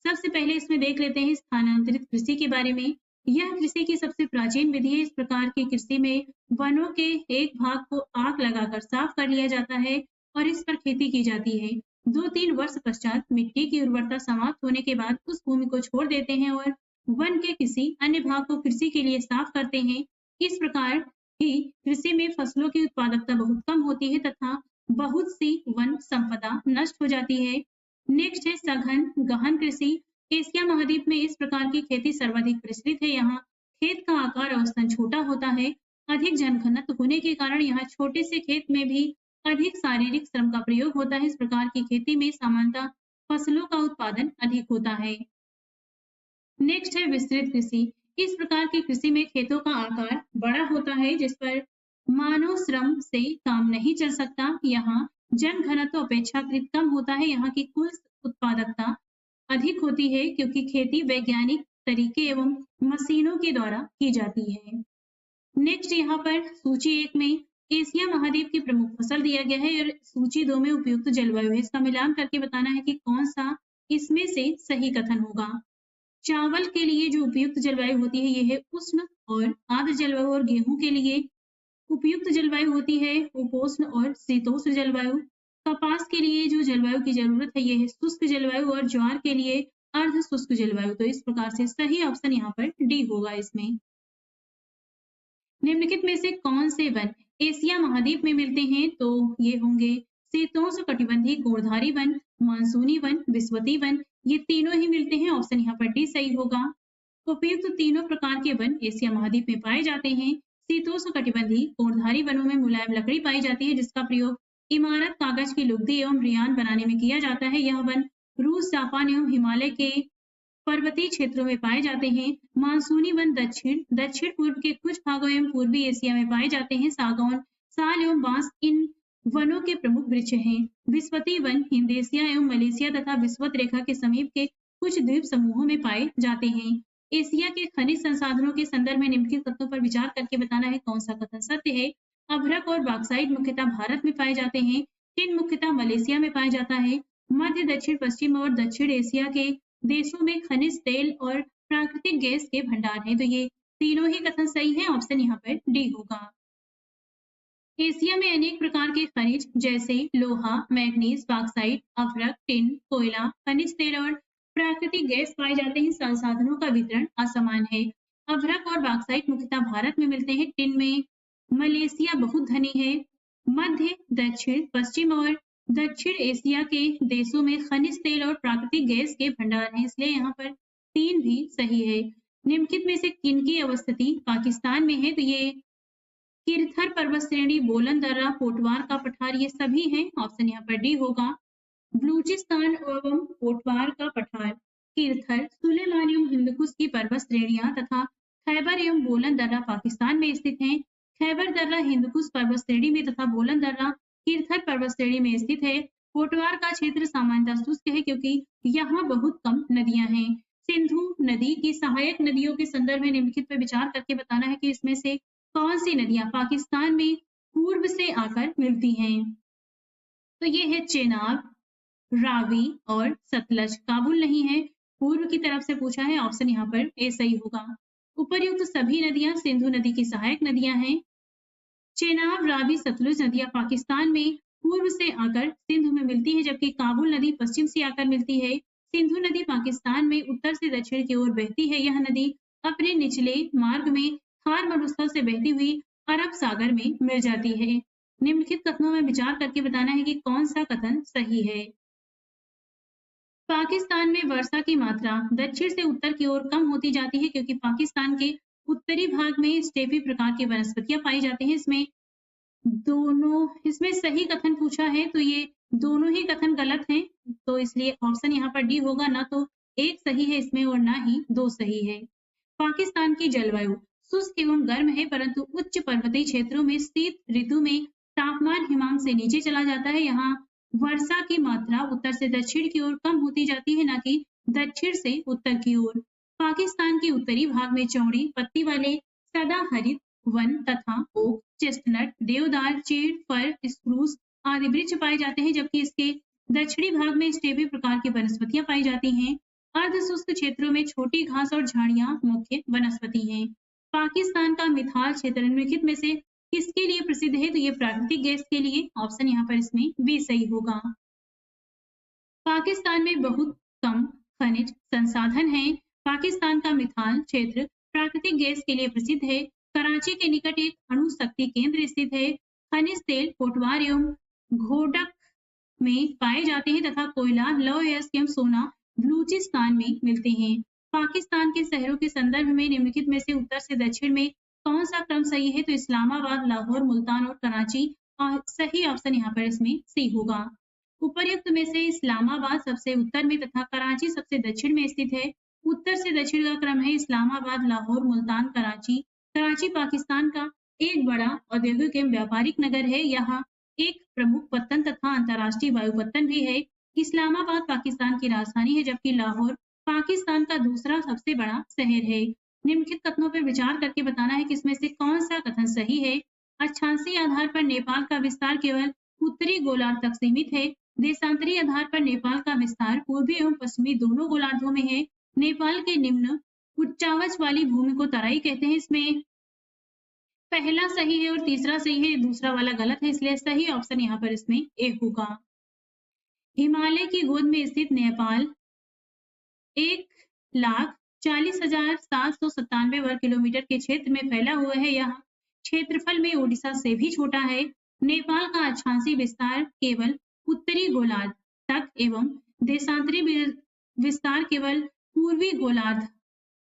सबसे पहले इसमें देख लेते हैं स्थानांतरित कृषि के बारे में। यह कृषि की सबसे प्राचीन विधि है। इस प्रकार की कृषि में वनों के एक भाग को आग लगाकर साफ कर लिया जाता है और इस पर खेती की जाती है। 2-3 वर्ष पश्चात मिट्टी की उर्वरता समाप्त होने के बाद उस भूमि को छोड़ देते हैं और वन के किसी अन्य भाग को कृषि के लिए साफ करते हैं। इस प्रकार ही कृषि में फसलों की उत्पादकता बहुत कम होती है तथा बहुत सी वन संपदा नष्ट हो जाती है। नेक्स्ट है सघन गहन कृषि। एशिया महाद्वीप में इस प्रकार की खेती सर्वाधिक प्रचलित है। यहाँ खेत का आकार औसतन छोटा होता है। अधिक जनघनत्व होने के कारण यहाँ छोटे से खेत में भी अधिक शारीरिक श्रम का प्रयोग होता है। इस प्रकार की खेती में सामान्यतः फसलों का उत्पादन अधिक होता है। नेक्स्ट है विस्तृत कृषि। इस प्रकार की कृषि में खेतों का आकार बड़ा होता है जिस पर मानव श्रम से काम नहीं चल सकता। यहाँ जन घनत्व अपेक्षाकृत कम होता है। यहाँ की कुल उत्पादकता अधिक होती है क्योंकि खेती वैज्ञानिक तरीके एवं मशीनों के द्वारा की जाती है। नेक्स्ट यहाँ पर सूची 1 में एशिया महाद्वीप की प्रमुख फसल दिया गया है और सूची 2 में उपयुक्त जलवायु है। इसका मिलान करके बताना है कि कौन सा इसमें से सही कथन होगा। चावल के लिए जो उपयुक्त जलवायु होती है ये है उष्ण और आर्द्र जलवायु, और गेहूं के लिए उपयुक्त जलवायु होती है उपोष्ण और शीतोष्ण जलवायु। कपास के लिए जो जलवायु की जरूरत है ये है शुष्क जलवायु, और ज्वार के लिए अर्ध शुष्क जलवायु। तो इस प्रकार से सही ऑप्शन यहाँ पर डी होगा। इसमें निम्नलिखित में से कौन से वन एशिया महाद्वीप में मिलते हैं? तो ये होंगे शीतोष्ण कटिबंधीय कोणधारी वन, मानसूनी वन, विषुवतीय वन। ये तीनों ही मिलते हैं। ऑप्शन यहाँ पर डी सही होगा। उपयुक्त तीनों प्रकार के वन एशिया महाद्वीप में पाए जाते हैं। शीतोष्ण कटिबंधीय कोणधारी वनों में मुलायम लकड़ी पाई जाती है जिसका प्रयोग इमारत, कागज की लुगदी एवं रियान बनाने में किया जाता है। यह वन रूस, जापान एवं हिमालय के पर्वतीय क्षेत्रों में पाए जाते हैं। मानसूनी वन दक्षिण पूर्व के कुछ भागों एवं पूर्वी एशिया में पाए जाते हैं। सागौन, साल एवं बांस इन वनों के प्रमुख वृक्ष हैं। विषुवतीय वन हिंद एशिया एवं मलेशिया तथा विषुवत रेखा के समीप के कुछ द्वीप समूहों में पाए जाते हैं। एशिया के खनिज संसाधनों के संदर्भ में निम्नलिखित तथ्यों पर विचार करके बताना है कौन सा कथन सत्य है। अभ्रक और बॉक्साइट मुख्यतः भारत में पाए जाते हैं। टिन मुख्यतः मलेशिया में पाया जाता है। मध्य, दक्षिण, पश्चिम और दक्षिण एशिया के देशों में खनिज तेल और प्राकृतिक गैस के भंडार हैं। तो ये तीनों ही कथन सही है। ऑप्शन यहाँ पर डी होगा। एशिया में अनेक प्रकार के खनिज जैसे लोहा, मैग्नीज, बॉक्साइट, अभ्रक, टिन, कोयला, खनिज तेल और प्राकृतिक गैस पाए जाते हैं। संसाधनों का वितरण असमान है। अभ्रक और बॉक्साइट मुख्यतः भारत में मिलते हैं। टिन में मलेशिया बहुत धनी है। मध्य, दक्षिण, पश्चिम और दक्षिण एशिया के देशों में खनिज तेल और प्राकृतिक गैस के भंडार हैं, इसलिए यहाँ पर 3 भी सही है। निम्नलिखित में से किनकी अवस्थिति पाकिस्तान में है? तो ये किरथर पर्वत श्रेणी, बोलन दर्रा, पोटवार का पठार, ये सभी हैं। ऑप्शन यहाँ पर डी होगा। बलूचिस्तान एवं पोटवार का पठार, किरथर, सुलेमान एवं हिंदकुश की पर्वत श्रेणियां तथा खैबर एवं बोलन दर्रा पाकिस्तान में स्थित हैं। खैबर दर्रा हिंदकुश पर्वत श्रेणी में तथा बोलन दर्रा किरथर पर्वत श्रेणी में स्थित है। पोटवार का क्षेत्र सामान्यतः शुष्क है क्योंकि यहाँ बहुत कम नदियां हैं। सिंधु नदी की सहायक नदियों के संदर्भ में निम्नलिखित पर विचार करके बताना है कि इसमें से कौन सी नदियां पाकिस्तान में पूर्व से आकर मिलती हैं? तो ये है चेनाब, रावी और सतलज। काबुल नहीं है, पूर्व की तरफ से पूछा है। ऑप्शन यहाँ पर ए सही होगा। उपर्युक्त सभी नदियां सिंधु नदी की सहायक नदियां हैं। चेनाब, रावी, सतलुज नदियां पाकिस्तान में पूर्व से आकर सिंधु में मिलती है, जबकि काबुल नदी पश्चिम से आकर मिलती है। सिंधु नदी पाकिस्तान में उत्तर से दक्षिण की ओर बहती है। यह नदी अपने निचले मार्ग में थार मरुस्थल से बहती हुई अरब सागर में मिल जाती है। निम्नलिखित कथनों में विचार करके बताना है कि कौन सा कथन सही है। पाकिस्तान में वर्षा की मात्रा दक्षिण से उत्तर की ओर कम होती जाती है क्योंकि पाकिस्तान के उत्तरी भाग में स्टेपी प्रकार की वनस्पतियां पाई जाती हैं। इसमें सही कथन पूछा है तो ये दोनों ही कथन गलत हैं, तो इसलिए ऑप्शन यहाँ पर डी होगा। ना तो एक सही है इसमें और ना ही दो सही है। पाकिस्तान की जलवायु शुष्क एवं गर्म है, परंतु उच्च पर्वतीय क्षेत्रों में शीत ऋतु में तापमान हिमांक से नीचे चला जाता है। यहाँ वर्षा की मात्रा उत्तर से दक्षिण की ओर कम होती जाती है, न कि दक्षिण से उत्तर की ओर। पाकिस्तान के उत्तरी भाग में चौड़ी पत्ती वाले सदाहरित वन तथा ओक, चेस्टनट, देवदार, चीड़, फर, स्प्रूस आदि वृक्ष पाए जाते हैं, जबकि इसके दक्षिणी भाग में स्टेपी प्रकार की वनस्पतियां पाई जाती हैं। अर्ध शुष्क क्षेत्रों में छोटी घास और झाड़ियां मुख्य वनस्पति हैं। पाकिस्तान का मिथाल क्षेत्र निम्नलिखित में से किसके लिए प्रसिद्ध है? तो ये प्राकृतिक गैस के लिए। ऑप्शन यहाँ पर इसमें बी सही होगा। पाकिस्तान में बहुत कम खनिज संसाधन हैं। पाकिस्तान का मिथाल क्षेत्र प्राकृतिक गैस के लिए प्रसिद्ध है। कराची के निकट एक अणु शक्ति केंद्र स्थित है। खनिज तेल कोटवार एवं घोडक में पाए जाते हैं तथा कोयला लौह अयस्क एवं सोना बलूचिस्तान में मिलते हैं। पाकिस्तान के शहरों के संदर्भ में निम्नलिखित में से उत्तर से दक्षिण में कौन सा क्रम सही है? तो इस्लामाबाद, लाहौर, मुल्तान और कराची। सही ऑप्शन यहाँ पर इसमें सी होगा। उपर्युक्त में से इस्लामाबाद सबसे उत्तर में तथा कराची सबसे दक्षिण में स्थित है। उत्तर से दक्षिण का क्रम है इस्लामाबाद, लाहौर, मुल्तान, कराची। कराची पाकिस्तान का एक बड़ा औद्योगिक एवं व्यापारिक नगर है। यहाँ एक प्रमुख पत्तन तथा अंतर्राष्ट्रीय वायु पत्तन भी है। इस्लामाबाद पाकिस्तान की राजधानी है, जबकि लाहौर पाकिस्तान का दूसरा सबसे बड़ा शहर है। निम्नलिखित कथनों पर विचार करके बताना है कि इसमें से कौन सा कथन सही है। अक्षांशीय आधार पर नेपाल का विस्तार केवल उत्तरी गोलार्ध तक सीमित है। देशांतरीय आधार पर नेपाल का विस्तार पूर्वी एवं पश्चिमी दोनों गोलार्धों में है। नेपाल के निम्न उच्चावच वाली भूमि को तराई कहते हैं। इसमें पहला सही है और तीसरा सही है, दूसरा वाला गलत है, इसलिए सही ऑप्शन यहाँ पर इसमें ए होगा। हिमालय की गोद में स्थित नेपाल 1,40,797 वर्ग किलोमीटर के क्षेत्र में फैला हुआ है। यह क्षेत्रफल में ओडिशा से भी छोटा है। नेपाल का अक्षांशीय विस्तार केवल उत्तरी गोलार्ध तक एवं देशांतरीय विस्तार केवल पूर्वी गोलार्ध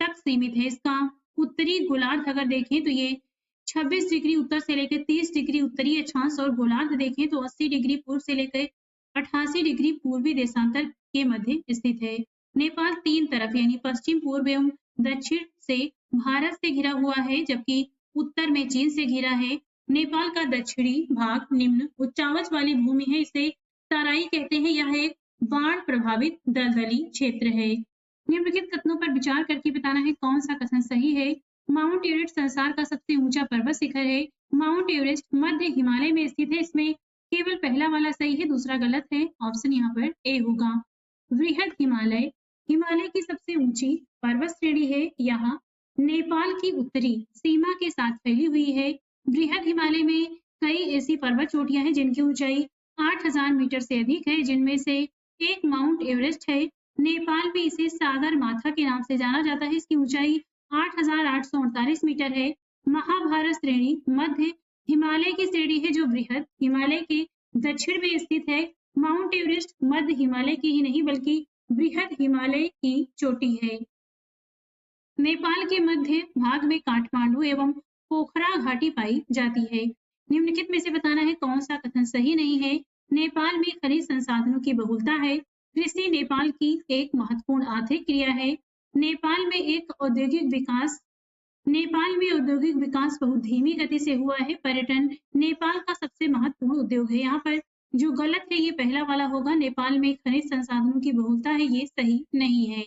तक सीमित है। इसका उत्तरी गोलार्ध अगर देखें तो ये 26 डिग्री उत्तर से लेकर 30 डिग्री उत्तरी अक्षांश और गोलार्ध देखें तो 80 डिग्री पूर्व से लेकर 88 डिग्री पूर्वी देशांतर के मध्य स्थित है। नेपाल तीन तरफ यानी पश्चिम, पूर्व एवं दक्षिण से भारत से घिरा हुआ है, जबकि उत्तर में चीन से घिरा है। नेपाल का दक्षिणी भाग निम्न उच्चावच वाली भूमि है, इसे तराई कहते हैं। यह एक बाढ़ प्रभावित दलदली क्षेत्र है। निम्नलिखित कथनों पर विचार करके बताना है कौन सा कथन सही है। माउंट एवरेस्ट संसार का सबसे ऊंचा पर्वत शिखर है। माउंट एवरेस्ट मध्य हिमालय में स्थित है। इसमें केवल पहला वाला सही है, दूसरा गलत है। ऑप्शन यहाँ पर ए होगा। वृहद हिमालय हिमालय की सबसे ऊंची पर्वत श्रेणी है। यहाँ नेपाल की उत्तरी सीमा के साथ फैली हुई है। वृहद हिमालय में कई ऐसी पर्वत चोटियां हैं जिनकी ऊंचाई 8,000 मीटर से अधिक है, जिनमें से एक माउंट एवरेस्ट है। नेपाल में इसे सागर माथा के नाम से जाना जाता है। इसकी ऊंचाई 8,848 मीटर है। महाभारत श्रेणी मध्य हिमालय की श्रेणी है जो वृहद हिमालय के दक्षिण में स्थित है। माउंट एवरेस्ट मध्य हिमालय की ही नहीं बल्कि वृहद हिमालय की चोटी है। नेपाल के मध्य भाग में काठमांडू एवं पोखरा घाटी पाई जाती है। निम्नलिखित में से बताना है कौन सा कथन सही नहीं है। नेपाल में खनिज संसाधनों की बहुलता है। कृषि नेपाल की एक महत्वपूर्ण आर्थिक क्रिया है। नेपाल में औद्योगिक विकास बहुत धीमी गति से हुआ है। पर्यटन नेपाल का सबसे महत्वपूर्ण उद्योग है। यहाँ पर जो गलत है ये पहला वाला होगा। नेपाल में खनिज संसाधनों की बहुलता है, ये सही नहीं है।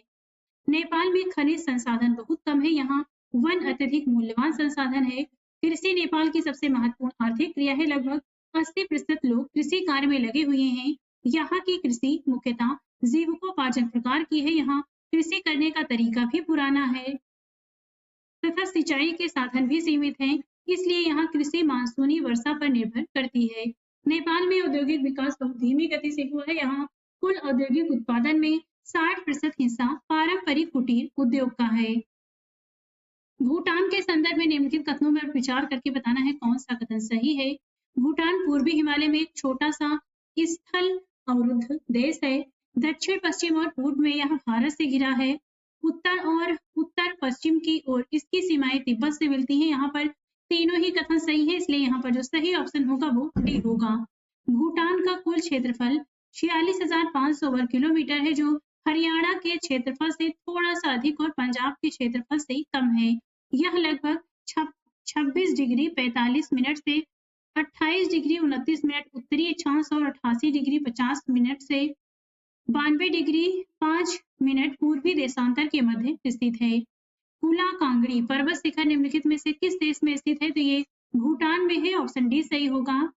नेपाल में खनिज संसाधन बहुत कम है। यहाँ वन अत्यधिक मूल्यवान संसाधन है। कृषि नेपाल की सबसे महत्वपूर्ण आर्थिक क्रिया है। लगभग 80% लोग कृषि कार्य में लगे हुए हैं। यहाँ की कृषि मुख्यतः जीविकोपार्जन प्रकार की है। यहाँ कृषि करने का तरीका भी पुराना है तथा सिंचाई के साधन भी सीमित हैं। इसलिए यहाँ कृषि मानसूनी वर्षा पर निर्भर करती है। नेपाल में औद्योगिक विकास बहुत धीमी गति से हुआ है। यहाँ कुल औद्योगिक उत्पादन में 60% हिस्सा पारंपरिक कुटीर उद्योग का है। भूटान के संदर्भ में निम्नलिखित कथनों पर विचार करके बताना है कौन सा कथन सही है। भूटान पूर्वी हिमालय में एक छोटा सा स्थल अवरुद्ध देश है। दक्षिण पश्चिम और पूर्व में यह भारत से घिरा है। उत्तर पश्चिम की ओर इसकी सीमाएं तिब्बत से मिलती हैं। यहाँ पर तीनों ही कथन सही है, इसलिए यहाँ पर जो सही ऑप्शन होगा वो डी होगा। भूटान का कुल क्षेत्रफल 46,500 वर्ग किलोमीटर है, जो हरियाणा के क्षेत्रफल से थोड़ा सा अधिक और पंजाब के क्षेत्रफल से कम है। यह लगभग 26 डिग्री 45 मिनट से 28 डिग्री 29 मिनट उत्तरी अक्षांश और 88 डिग्री 50 मिनट से 92 डिग्री 5 मिनट पूर्वी देशांतर के मध्य स्थित है। कुला कांगड़ी पर्वत शिखर निम्नलिखित में से किस देश में स्थित है? तो ये भूटान में है, ऑप्शन डी सही होगा।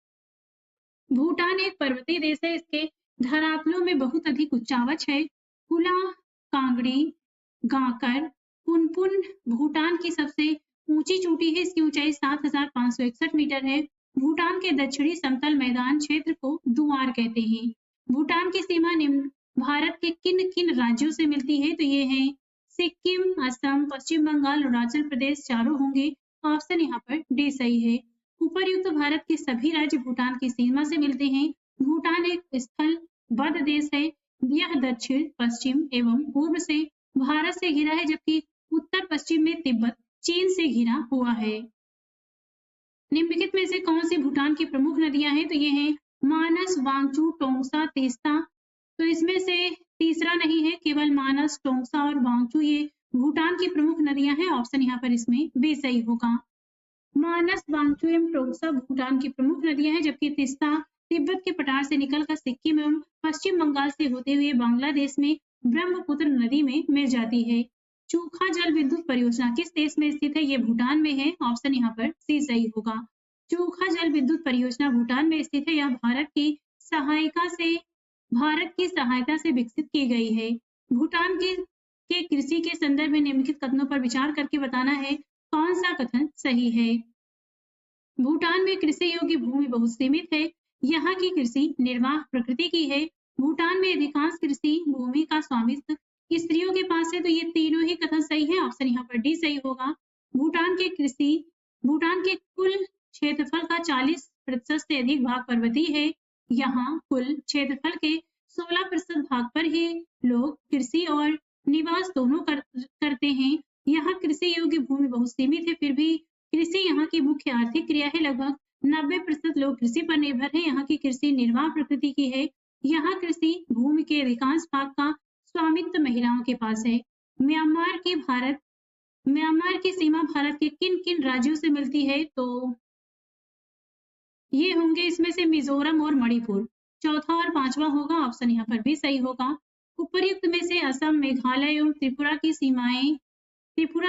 भूटान एक पर्वतीय देश है, इसके धरातलों में बहुत अधिक उच्चावच है। कुला कांगड़ी गाकर पुनपुन भूटान की सबसे ऊंची चोटी है, इसकी ऊंचाई 7,561 मीटर है। भूटान के दक्षिणी समतल मैदान क्षेत्र को दुआर कहते हैं। भूटान की सीमा निम्न भारत के किन किन राज्यों से मिलती है? तो ये है सिक्किम, असम, पश्चिम बंगाल, अरुणाचल प्रदेश, चारों होंगे। ऑप्शन यहाँ पर डी सही है। उपर्युक्त भारत के सभी राज्य भूटान की सीमा से मिलते हैं। भूटान एक स्थलबद्ध देश है। यह दक्षिण पश्चिम एवं पूर्व से भारत से घिरा है, जबकि उत्तर पश्चिम में तिब्बत चीन से घिरा हुआ है। निम्नलिखित में से कौन सी भूटान की प्रमुख नदियां हैं? तो ये हैं मानस, वांगचू, टोंगसा, तेस्ता। तो इसमें से तीसरा नहीं है, केवल मानस, टोंगसा और वांगचू ये भूटान की प्रमुख नदियां हैं। ऑप्शन यहाँ पर इसमें बी सही होगा। मानस, वांगचू एवं टोंगसा भूटान की प्रमुख नदियां हैं, जबकि तेस्ता तिब्बत के पठार से निकलकर सिक्किम एवं पश्चिम बंगाल से होते हुए बांग्लादेश में ब्रह्मपुत्र नदी में मिल जाती है। चोखा जल विद्युत परियोजना किस देश में स्थित है? ये भूटान में है। ऑप्शन यहाँ पर सी सही होगा। चोखा जल विद्युत परियोजना भूटान में स्थित है। यह भारत की सहायता से विकसित की गई है। भूटान के कृषि के संदर्भ में निम्नलिखित कथनों पर विचार करके बताना है कौन सा कथन सही है। भूटान में कृषि योग्य भूमि बहुत सीमित है। यहाँ की कृषि निर्वाह प्रकृति की है। भूटान में अधिकांश कृषि भूमि का स्वामित्व स्त्रियों के पास है। तो ये तीनों ही कथन सही है। ऑप्शन यहाँ पर डी सही होगा। भूटान के कुल क्षेत्रफल का 40% से अधिक भाग पर्वतीय है। यहाँ कुल क्षेत्रफल के 16% भाग पर ही लोग कृषि और निवास दोनों करते हैं। यहाँ कृषि योग्य भूमि बहुत सीमित है, फिर भी कृषि यहाँ की मुख्य आर्थिक क्रिया है। लगभग 90% लोग कृषि पर निर्भर हैं। यहाँ की कृषि निर्वाह प्रकृति की है। यहाँ कृषि भूमि के अधिकांश भाग का स्वामित्व महिलाओं के पास है। म्यांमार की सीमा भारत के किन किन राज्यों से मिलती है? तो ये होंगे इसमें से मिजोरम और मणिपुर। चौथा और पांचवा होगा। ऑप्शन यहाँ पर भी सही होगा। उपर्युक्त में से असम, मेघालय एवं त्रिपुरा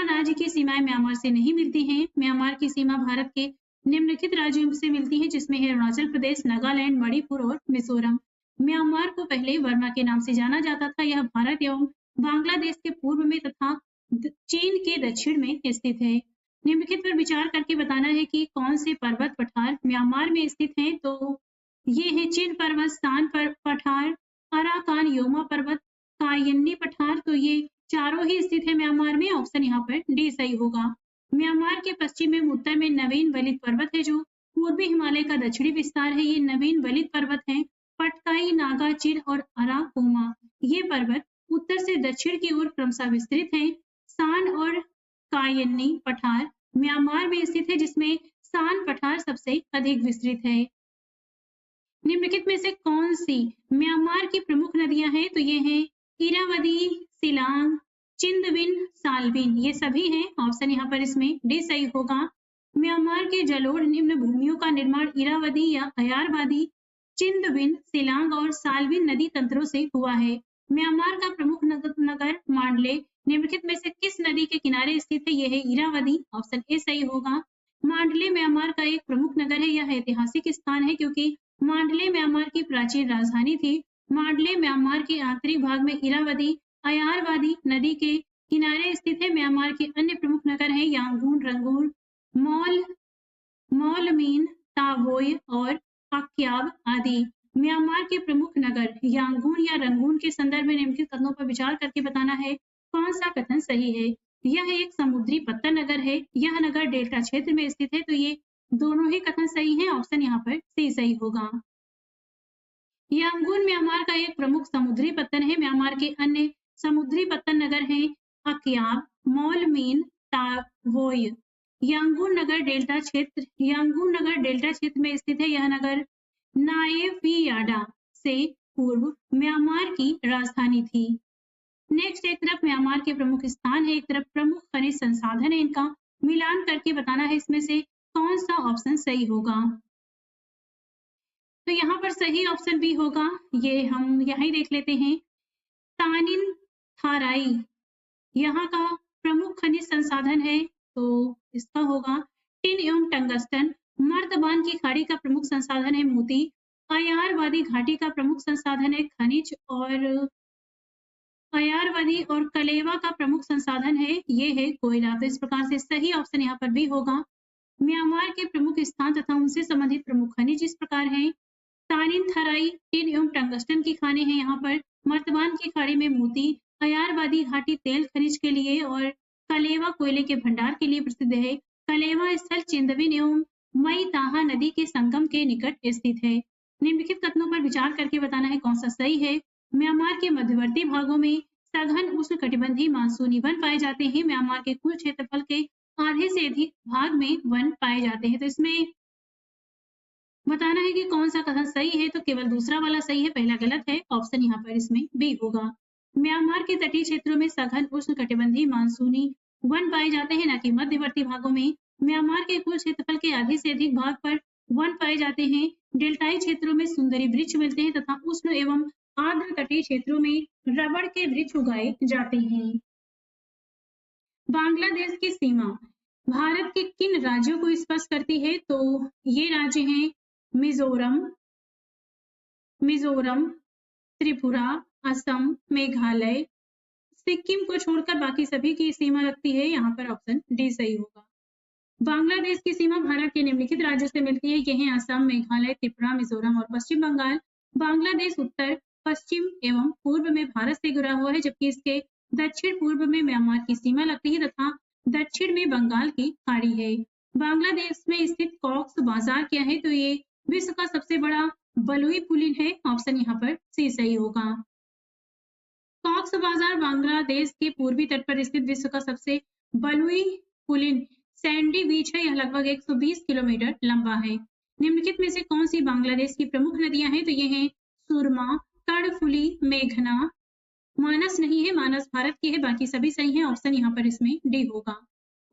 राज्य की सीमाएं म्यांमार से नहीं मिलती हैं। म्यांमार की सीमा भारत के निम्नलिखित राज्यों से मिलती है, जिसमें है अरुणाचल प्रदेश, नागालैंड, मणिपुर और मिजोरम। म्यांमार को पहले वर्मा के नाम से जाना जाता था। यह भारत एवं बांग्लादेश के पूर्व में तथा चीन के दक्षिण में स्थित है। निम्नलिखित पर विचार करके बताना है कि कौन से पर्वत पठार म्यांमार में स्थित हैं। तो ये है चिन पर्वत, सान पठार, अराकान योमा पर्वत, कायन्नी पठार। तो ये चारों ही स्थित है म्यांमार में। ऑप्शन यहाँ पर डी सही होगा। म्यांमार के पश्चिम एवं उत्तर में नवीन वलित पर्वत है, जो पूर्वी हिमालय का दक्षिणी विस्तार है। ये नवीन वलित पर्वत है। पटकाई, नागा, चिन और अराकोमा ये पर्वत उत्तर से दक्षिण की ओर क्रमशः विस्तृत है। सान और कायन्नी पठार म्यांमार में स्थित है, जिसमें सान पठार सबसे अधिक विस्तृत है। निम्नलिखित में से कौन सी म्यांमार की प्रमुख नदियां हैं? तो ये हैं इरावदी, सिलांग, चिंदविन, सालविन। ये सभी हैं। ऑप्शन यहाँ पर इसमें डी सही होगा। म्यांमार के जलोढ़ निम्न भूमियों का निर्माण इरावदी या अयारवादी, चिंदविन, सिलांग और सालविन नदी तंत्रों से हुआ है। म्यांमार का प्रमुख नगर मांडले निम्नलिखित में से किस नदी के किनारे स्थित है? यह है इरावदी। ऑप्शन ए सही होगा। मांडले म्यांमार का एक प्रमुख नगर है। यह ऐतिहासिक स्थान है क्योंकि मांडले म्यांमार की प्राचीन राजधानी थी। मांडले म्यांमार के आंतरिक भाग में इरावदी अयारवादी नदी के किनारे स्थित है। म्यांमार के अन्य प्रमुख नगर हैं यांगून, रंगून, मॉलमीन, तावोय और अक्याब आदि। म्यांमार के प्रमुख नगर यांगून या रंगून के संदर्भ में निम्नलिखित कथनों पर विचार करके बताना है कौन सा कथन सही है। यह एक समुद्री पत्तन नगर है। यह नगर डेल्टा क्षेत्र में स्थित है। तो ये दोनों ही कथन सही हैं। ऑप्शन यहाँ पर सी सही होगा। यांगून म्यांमार का एक प्रमुख समुद्री पत्तन है। म्यांमार के अन्य समुद्री पत्तन नगर हैं अक्याब, मोलमीन, तावोय। यांगून नगर डेल्टा क्षेत्र में स्थित है। यह नगर नायफियाडा से पूर्व म्यांमार की राजधानी थी। नेक्स्ट, एक तरफ म्यांमार के प्रमुख स्थान है, एक तरफ प्रमुख खनिज संसाधन है। इनका मिलान करके बताना है इसमें से कौन सा ऑप्शन सही होगा। तो यहाँ पर सही ऑप्शन बी होगा। ये हम यहीं देख लेते हैं। तानिन थाराई यहाँ का प्रमुख खनिज संसाधन है। तो इसका होगा टिन एवं टंगस्टन। मर्दबान की खाड़ी का प्रमुख संसाधन है मोती। अयारवादी घाटी का प्रमुख संसाधन है खनिज और अयारवादी और कलेवा का प्रमुख संसाधन है ये है कोयला। तो इस प्रकार से सही ऑप्शन यहाँ पर भी होगा। म्यांमार के प्रमुख स्थान तथा उनसे संबंधित प्रमुख खनिज इस प्रकार हैं। तानिन थराई टिन एवं टंगस्टन की खाने हैं यहाँ पर। मर्दबान की खाड़ी में मोती, अयारवादी घाटी तेल खनिज के लिए और कलेवा कोयले के भंडार के लिए प्रसिद्ध है। कलेवा स्थल चिंदविन एवं मई ताहा नदी के संगम के निकट स्थित है। निम्नलिखित कथनों पर विचार करके बताना है कौन सा सही है। म्यांमार के मध्यवर्ती भागों में सघन उष्णकटिबंधीय मानसूनी वन पाए जाते हैं। म्यांमार के कुल क्षेत्रफल के आधे से अधिक भाग में वन पाए जाते हैं। तो इसमें बताना है कि कौन सा कथन सही है। तो केवल दूसरा वाला सही है, पहला गलत है। ऑप्शन यहाँ पर इसमें बी होगा। म्यांमार के तटीय क्षेत्रों में सघन उष्णकटिबंधीय मानसूनी वन पाए जाते हैं, न कि मध्यवर्ती भागों में। म्यांमार के कुल क्षेत्रफल के आधे से अधिक भाग पर वन पाए जाते हैं। डेल्टाई क्षेत्रों में सुंदरी वृक्ष मिलते हैं तथा उष्ण एवं आर्द्र तटीय क्षेत्रों में रबड़ के वृक्ष उगाए जाते हैं। बांग्लादेश की सीमा भारत के किन राज्यों को स्पर्श करती है। तो ये राज्य हैं मिजोरम, त्रिपुरा, असम, मेघालय, सिक्किम को छोड़कर बाकी सभी की सीमा लगती है। यहाँ पर ऑप्शन डी सही होगा। बांग्लादेश की सीमा भारत के निम्नलिखित राज्यों से मिलती है। ये हैं असम, मेघालय, त्रिपुरा, मिजोरम और पश्चिम बंगाल। बांग्लादेश उत्तर, पश्चिम एवं पूर्व में भारत से घिरा हुआ है, जबकि इसके दक्षिण पूर्व में म्यांमार की सीमा लगती है तथा दक्षिण में बंगाल की खाड़ी है। बांग्लादेश में स्थित कॉक्स बाजार क्या है। तो ये विश्व का सबसे बड़ा बलुई पुलिन है। ऑप्शन यहाँ पर सी सही होगा। कॉक्स बाजार बांग्लादेश के पूर्वी तट पर स्थित विश्व का सबसे बलुई पुलिन सैंडी बीच है। यह लगभग 120 किलोमीटर लंबा है। निम्नलिखित में से कौन सी बांग्लादेश की प्रमुख नदियां हैं। तो ये हैं सुरमा, कर्णफुली, मेघना। मानस नहीं है, मानस भारत की है, बाकी सभी सही हैं। ऑप्शन यहाँ पर इसमें डी होगा।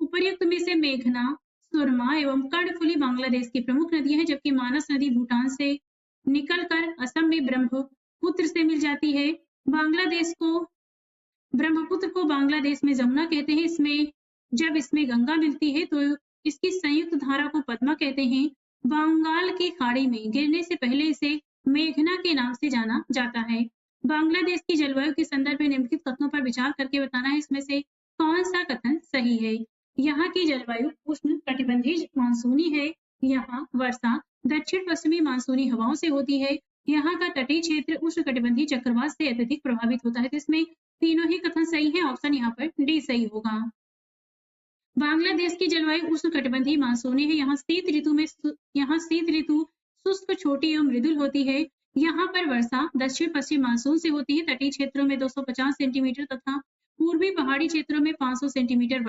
उपर्युक्त में से मेघना, सुरमा एवं कर्णफुली बांग्लादेश की प्रमुख नदियां हैं, जबकि मानस नदी भूटान से निकलकर असम में ब्रह्मपुत्र से मिल जाती है। ब्रह्मपुत्र को बांग्लादेश में जमुना कहते हैं। जब इसमें गंगा मिलती है तो इसकी संयुक्त धारा को पद्मा कहते हैं। बंगाल की खाड़ी में गिरने से पहले इसे मेघना के नाम से जाना जाता है। बांग्लादेश की जलवायु के संदर्भ में निम्नलिखित कथनों पर विचार करके बताना है इसमें से कौन सा कथन सही है। यहाँ की जलवायु उष्ण कटिबंधीय मानसूनी है। यहाँ वर्षा दक्षिण पश्चिमी मानसूनी हवाओं से होती है। यहाँ का तटीय क्षेत्र उष्ण कटिबंधीय चक्रवात से अत्यधिक प्रभावित होता है। तो इसमें तीनों ही कथन सही है। ऑप्शन यहाँ पर डी सही होगा। बांग्लादेश की जलवायु उष्ण कटिबंधीय मानसूनी है। यहाँ शीत ऋतु शुष्क, छोटी एवं मृदुल होती है। यहाँ पर वर्षा दक्षिण पश्चिम मानसून से होती है। तटीय क्षेत्रों में 250 सेंटीमीटर तथा पूर्वी पहाड़ी क्षेत्रों में 500 सेंटीमीटर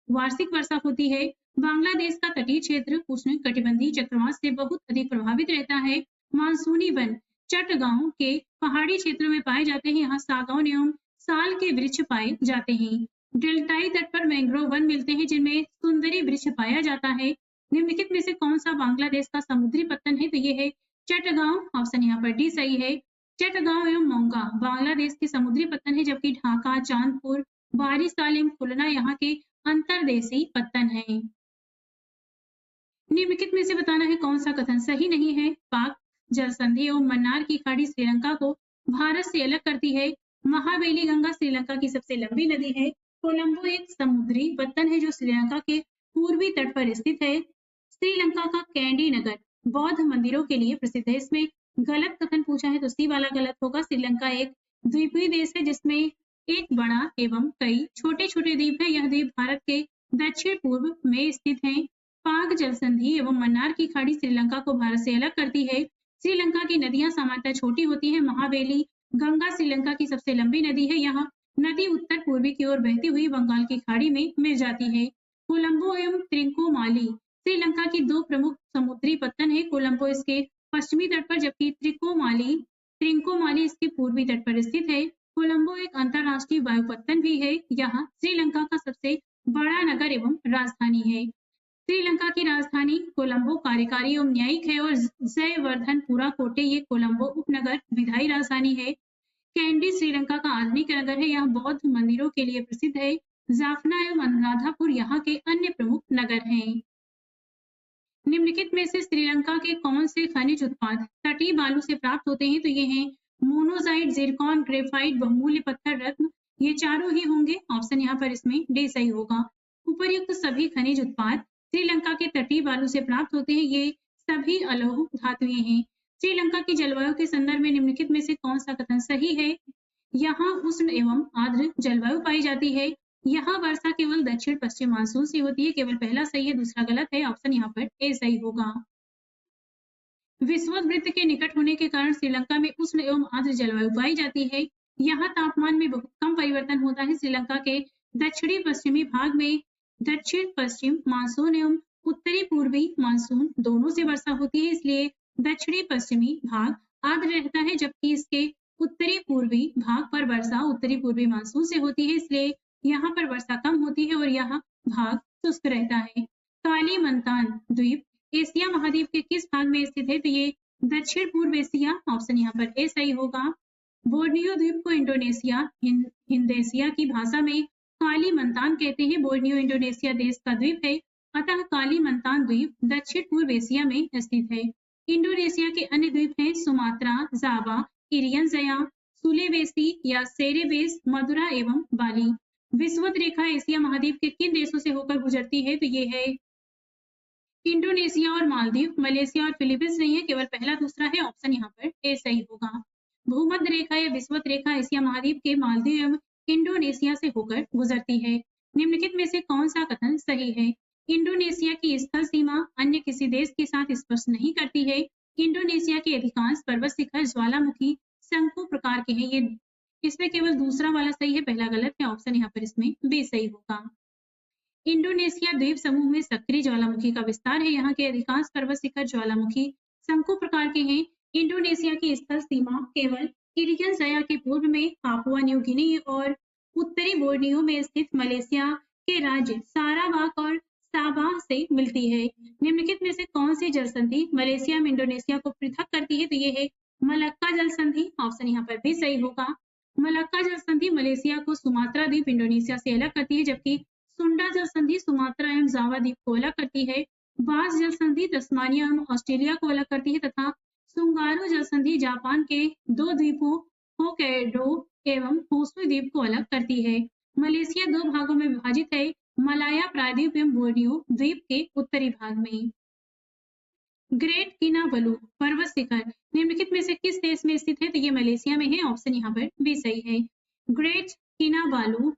वार्षिक वर्षा होती है। बांग्लादेश का तटीय क्षेत्र उष्ण कटिबंधीय चक्रवात से बहुत अधिक प्रभावित रहता है। मानसूनी वन चटगांव के पहाड़ी क्षेत्रों में पाए जाते हैं। यहाँ सागौन एवं साल के वृक्ष पाए जाते हैं। डेल्टाई तट पर मैंग्रोव वन मिलते हैं, जिनमें सुंदरी वृक्ष पाया जाता है। निम्नलिखित में से कौन सा बांग्लादेश का समुद्री पत्तन है। तो ये है चटगांव। ऑप्शन यहाँ पर डी सही है। चटगांव एवं मोंगा बांग्लादेश के समुद्री पत्तन है, जबकि ढाका, चांदपुर, बारी सालिम, खुलना यहाँ के अंतर्देशीय पत्तन है। निम्नलिखित में से बताना है कौन सा कथन सही नहीं है। पाक जल संधि एवं मन्नार की खाड़ी श्रीलंका को भारत से अलग करती है। महावेली गंगा श्रीलंका की सबसे लंबी नदी है। कोलंबो एक समुद्री पत्तन है जो श्रीलंका के पूर्वी तट पर स्थित है। श्रीलंका का कैंडी नगर बौद्ध मंदिरों के लिए प्रसिद्ध है। इसमें गलत कथन पूछा है तो सी वाला गलत होगा। श्रीलंका एक द्वीपीय देश है जिसमें एक बड़ा एवं कई छोटे-छोटे द्वीप हैं। यह द्वीप भारत के दक्षिण पूर्व में स्थित है। पाक जल संधि एवं मन्नार की खाड़ी श्रीलंका को भारत से अलग करती है। श्रीलंका की नदियां सामान्यतः छोटी होती हैं। महावेली गंगा श्रीलंका की सबसे लंबी नदी है। यह नदी उत्तर पूर्वी की ओर बहती हुई बंगाल की खाड़ी में मिल जाती है। कोलंबो एवं त्रिकोमाली श्रीलंका की दो प्रमुख समुद्री पत्तन है। कोलंबो इसके पश्चिमी तट पर जबकि त्रिकोमाली इसके पूर्वी तट पर स्थित है। कोलंबो एक अंतरराष्ट्रीय वायुपत्तन भी है। यह श्रीलंका का सबसे बड़ा नगर एवं राजधानी है। श्रीलंका की राजधानी कोलंबो कार्यकारी एवं न्यायिक है और जयवर्धनपुरा कोटे ये कोलंबो उपनगर विधायी राजधानी है। कैंडी श्रीलंका का आधुनिक नगर है। यह बौद्ध मंदिरों के लिए प्रसिद्ध है। जाफना एवं अनुराधापुर यहाँ के अन्य प्रमुख नगर हैं। निम्नलिखित में से श्रीलंका के कौन से खनिज उत्पाद तटीय बालू से प्राप्त होते हैं? तो ये हैं मोनोजाइट, जिरकॉन, ग्रेफाइट, बहुमूल्य पत्थर रत्न, ये चारों ही होंगे। ऑप्शन यहाँ पर इसमें डी सही होगा। उपर्युक्त सभी खनिज उत्पाद श्रीलंका के तटीय बालू से प्राप्त होते हैं। ये सभी अलौह धातुएं हैं। श्रीलंका की जलवायु के संदर्भ में निम्नलिखित में से कौन सा कथन सही है? यहाँ उष्ण एवं आर्द्र जलवायु पाई जाती है। यहाँ वर्षा केवल दक्षिण पश्चिम मानसून से होती है। केवल पहला सही है, दूसरा गलत है। ऑप्शन यहाँ पर ए सही होगा। विषुवत वृत्त के निकट होने के कारण श्रीलंका में उष्ण एवं आर्द्र जलवायु पाई जाती है। यहाँ तापमान में बहुत कम परिवर्तन होता है। श्रीलंका के दक्षिणी पश्चिमी भाग में दक्षिण पश्चिम मानसून एवं उत्तरी पूर्वी मानसून दोनों से वर्षा होती है, इसलिए दक्षिणी पश्चिमी भाग आर्द्र रहता है, जबकि इसके उत्तरी पूर्वी भाग पर वर्षा उत्तरी पूर्वी मानसून से होती है, इसलिए यहाँ पर वर्षा कम होती है और यह भाग शुष्क रहता है। कालीमंतान द्वीप एशिया महाद्वीप के किस भाग में स्थित है? तो ये दक्षिण पूर्व एशिया। ऑप्शन यहाँ पर ए सही होगा। बोर्नियो द्वीप को इंडोनेशिया हिंदेशिया की भाषा में कालीमंतान कहते हैं। बोर्नियो इंडोनेशिया देश का द्वीप है, अतः कालीमंतान द्वीप दक्षिण पूर्व एशिया में स्थित है। इंडोनेशिया के अन्य द्वीप हैं सुमात्रा, जावा, इरियन जया, सुलेवेसी या सेरेबेस, मदुरा एवं बाली। विषुवत रेखा एशिया महाद्वीप के किन देशों से होकर गुजरती है? तो ये है इंडोनेशिया और मालदीव। मलेशिया और फिलीपींस नहीं है, केवल पहला दूसरा है। ऑप्शन यहाँ पर ए सही होगा। भूमध्य रेखा या विषुवत रेखा एशिया महाद्वीप के मालदीव एवं इंडोनेशिया से होकर गुजरती है। निम्नलिखित में से कौन सा कथन सही है? इंडोनेशिया की स्थल सीमा अन्य किसी देश के साथ स्पर्श नहीं करती है। इंडोनेशिया के अधिकांश पर्वत शिखर ज्वालामुखी शंकु प्रकार के हैं। ये इसमें केवल दूसरा वाला सही है, पहला गलत है। ऑप्शन यहाँ पर इसमें बी सही होगा। इंडोनेशिया द्वीप समूह में सक्रिय ज्वालामुखी का विस्तार है। यहाँ के अधिकांश पर्वत शिखर ज्वालामुखी शंकु प्रकार के हैं। इंडोनेशिया की स्थल सीमा केवल इरियन जया के पूर्व में पापुआ न्यू गिनी और उत्तरी बोर्नियो में स्थित मलेशिया के राज्य सारावाक और साबाह से मिलती है। निम्नलिखित में से कौन सी जल संधि मलेशिया में इंडोनेशिया को पृथक करती है? तो ये है मलक्का जल संधि। ऑप्शन यहाँ पर भी सही होगा। मलक्का जल संधि मलेशिया को सुमात्रा द्वीप इंडोनेशिया से अलग करती है, जबकि सुंडा जल संधि सुमात्रा एवं जावा द्वीप को अलग करती है। बास जल संधि तस्मानिया एवं ऑस्ट्रेलिया को अलग करती है तथा सुंगारो जल संधि जापान के दो द्वीपों होक्काइडो एवं होसु द्वीप को अलग करती है। मलेशिया दो भागों में विभाजित है, मलाया प्रायद्वीप एवं बोर्नियो द्वीप के उत्तरी भाग में। ग्रेट किनाबलू पर्वत शिखर निम्नलिखित में से किस देश में स्थित है? तो ये मलेशिया में है। ऑप्शन यहाँ पर भी सही है। ग्रेट किनाबालू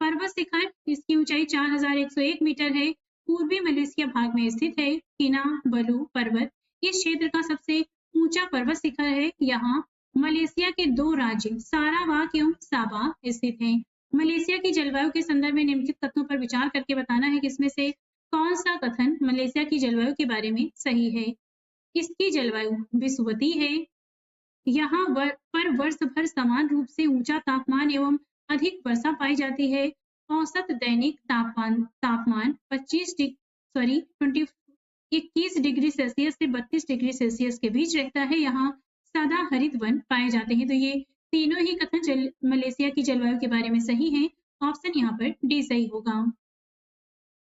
पर्वत शिखर, इसकी ऊंचाई 4101 मीटर है, पूर्वी मलेशिया भाग में स्थित है। किनाबलू पर्वत इस क्षेत्र का सबसे ऊंचा पर्वत शिखर है। यहाँ मलेशिया के दो राज्य सारावाक एवं साबाह स्थित हैं। मलेशिया की जलवायु के संदर्भ में निम्नलिखित तथ्यों पर विचार करके बताना है कि इसमें से कौन सा कथन मलेशिया की जलवायु के बारे में सही है। इसकी जलवायु विषुवती है। यहाँ पर वर्ष भर समान रूप से ऊंचा तापमान एवं अधिक वर्षा पाई जाती है। औसत दैनिक तापमान 21 डिग्री सेल्सियस से 32 डिग्री सेल्सियस के बीच रहता है। यहाँ सदा हरित वन पाए जाते हैं। तो ये तीनों ही कथन मलेशिया की जलवायु के बारे में सही हैं। ऑप्शन यहाँ पर डी सही होगा।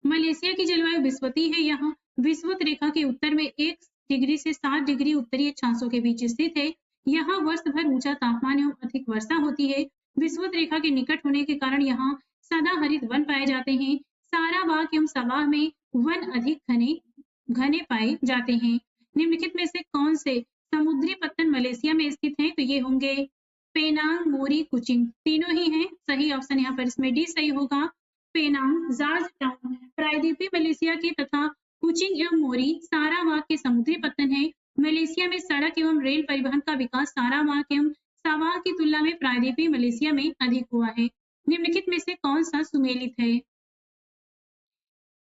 मलेशिया की जलवायु विषुवती है। यहाँ विषुवत रेखा के उत्तर में 1 डिग्री से 7 डिग्री उत्तरी अक्षांशों के बीच स्थित है। यहाँ वर्ष भर ऊंचा तापमान एवं अधिक वर्षा होती है। विषुवत रेखा के निकट होने के कारण यहाँ सदा हरित वन पाए जाते हैं। सारावाक एवं साबाह में वन अधिक घने पाए जाते हैं। निम्नलिखित में से कौन से समुद्री पत्तन मलेशिया में स्थित हैं, तो ये होंगे पेनांग, मोरी, कुचिंग, तीनों ही हैं। सही ऑप्शन यहाँ पर इसमें डी सही होगा। पेनांग, जॉर्जटाउन प्रायद्वीपीय मलेशिया के तथा कुचिंग एवं मोरी सारावाक के समुद्री पत्तन है। मलेशिया में सड़क एवं रेल परिवहन का विकास सारावाक एवं सावाक की तुलना में प्रायद्वीपीय मलेशिया में अधिक हुआ है। निम्नलिखित में से कौन सा सुमेलित है?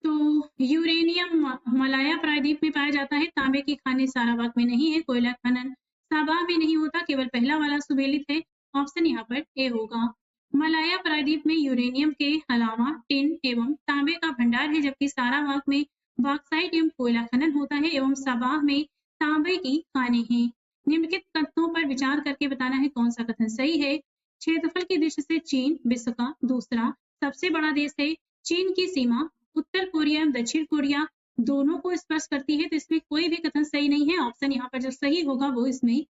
तो यूरेनियम मलाया प्रायद्वीप में पाया जाता है। तांबे की खानें सारावाक में नहीं है। कोयला खनन साबाह में नहीं होता, केवल पहला वाला सुमेलित है। ऑप्शन यहाँ पर ए होगा। मलाया प्रायद्वीप में यूरेनियम के अलावा टिन एवं तांबे का भंडार है, जबकि सारावाक में बॉक्साइट एवं कोयला खनन होता है एवं साबाह में तांबे की खानें हैं। निम्नलिखित कथनों पर विचार करके बताना है कौन सा कथन सही है। क्षेत्रफल की दृष्टि से चीन विश्व का दूसरा सबसे बड़ा देश है। चीन की सीमा उत्तर कोरिया एवं दक्षिण कोरिया दोनों को स्पर्श करती है, तो इसमें कोई भी कथन सही नहीं है। ऑप्शन यहाँ पर जो सही होगा वो इसमें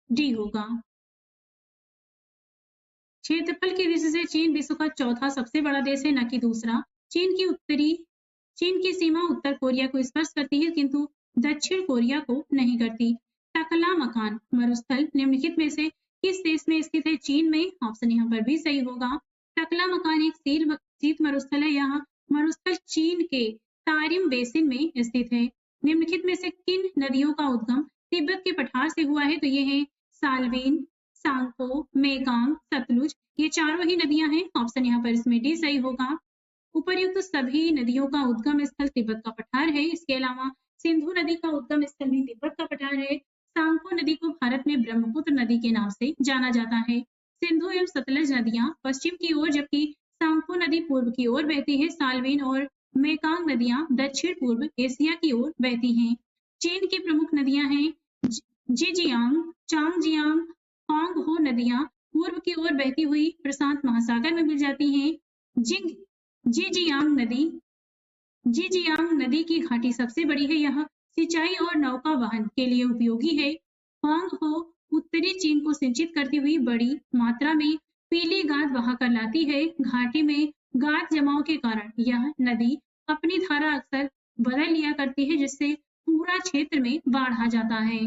डी होगा। क्षेत्रफल की दृष्टि से चीन विश्व का चौथा सबसे बड़ा देश है, न कि दूसरा। चीन की सीमा उत्तर कोरिया को स्पर्श करती है, किंतु दक्षिण कोरिया को नहीं करती। टकला मकान मरुस्थल निम्नलिखित में से किस देश में स्थित है? चीन में। ऑप्शन यहाँ पर भी सही होगा। टकला मकान एक शीत मरुस्थल है। यहाँ मरुस्थल चीन के तारिम बेसिन में स्थित है। निम्नलिखित में से किन नदियों का उद्गम तिब्बत के पठार से हुआ है? तो ये है साल्वीन, सांगपो, मेगांग, सतलुज, ये चारों ही नदियां हैं। ऑप्शन यहाँ पर इसमें डी सही होगा। उपर्युक्त सभी नदियों का उद्गम स्थल तिब्बत का पठार है। इसके अलावा सिंधु नदी का उद्गम स्थल भी तिब्बत का पठार है। सांगपो नदी को भारत में ब्रह्मपुत्र नदी के नाम से जाना जाता है। सिंधु एवं सतलज नदियां पश्चिम की ओर, जबकि सांगपो नदी पूर्व की ओर बहती है। साल्वीन और मेकांग नदियां दक्षिण पूर्व एशिया की ओर बहती हैं। चीन की प्रमुख नदियां हैं जिजियांग, चांगजियांग, होंगहो नदियां पूर्व की ओर बहती हुई प्रशांत महासागर में मिल जाती हैं। जिजियांग नदी की घाटी सबसे बड़ी है। यह सिंचाई और नौका वहन के लिए उपयोगी है। होंगहो उत्तरी चीन को सिंचित करती हुई बड़ी मात्रा में पीली गाद बहाकर लाती है। घाटी में गाद जमाव के कारण यह नदी अपनी धारा अक्सर बदल लिया करती है, जिससे पूरा क्षेत्र में बाढ़ आ जाता है।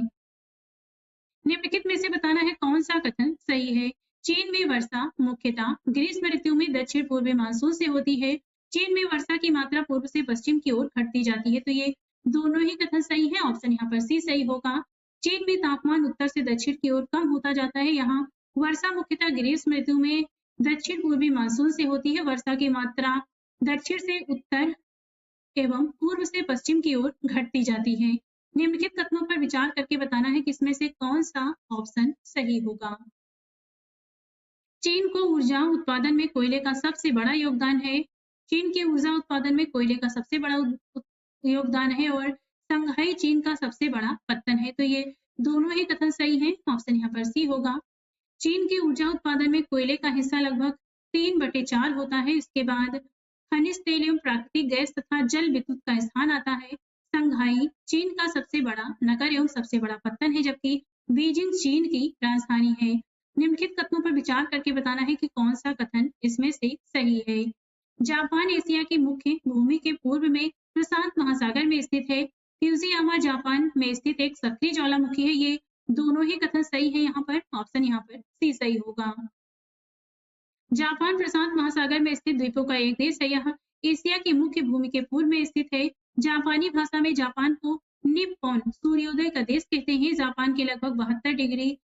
निम्नलिखित में से बताना है कौन सा कथन सही है। चीन में वर्षा मुख्यतः ग्रीष्म ऋतु में दक्षिण पूर्वी मानसून से होती है। चीन में वर्षा की मात्रा पूर्व से पश्चिम की ओर घटती जाती है, तो ये दोनों ही कथन सही है। ऑप्शन यहाँ पर सी सही होगा। चीन में तापमान उत्तर से दक्षिण की ओर कम होता जाता है। यहाँ वर्षा मुख्यतः ग्रीष्म ऋतु में दक्षिण पूर्वी मानसून से होती है। वर्षा की मात्रा दक्षिण से उत्तर एवं पूर्व से पश्चिम की ओर घटती जाती है। निम्नलिखित कथनों पर विचार करके बताना है किसमें से कौन सा ऑप्शन सही होगा। चीन को ऊर्जा उत्पादन में कोयले का सबसे बड़ा योगदान है। चीन के ऊर्जा उत्पादन में कोयले का सबसे बड़ा योगदान है और संघाई चीन का सबसे बड़ा पत्तन है, तो ये दोनों ही कथन सही हैं। ऑप्शन यहाँ पर सी होगा। चीन के ऊर्जा उत्पादन में कोयले का हिस्सा लगभग 3/4 होता है। इसके बाद खनिज तेल एवं प्राकृतिक गैस तथा जल विद्युत का स्थान आता है। संघाई चीन का सबसे बड़ा नगर एवं सबसे बड़ा पत्तन है, जबकि बीजिंग चीन की राजधानी है। निम्नलिखित कथनों पर विचार करके बताना है कि कौन सा कथन इसमें से सही है। जापान एशिया की मुख्य भूमि के पूर्व में प्रशांत महासागर में स्थित है। फ्यूजियामा जापान में स्थित एक सक्रिय ज्वालामुखी है। ये दोनों ही कथन सही है। यहाँ पर ऑप्शन यहाँ पर सी सही होगा। जापान प्रशांत महासागर में स्थित द्वीपों का एक देश है। यह एशिया की मुख्य भूमि के पूर्व में स्थित है। जापानी भाषा में जापान को निप्पॉन सूर्योदय का देश कहते हैं। जापान के लगभग 72 डिग्री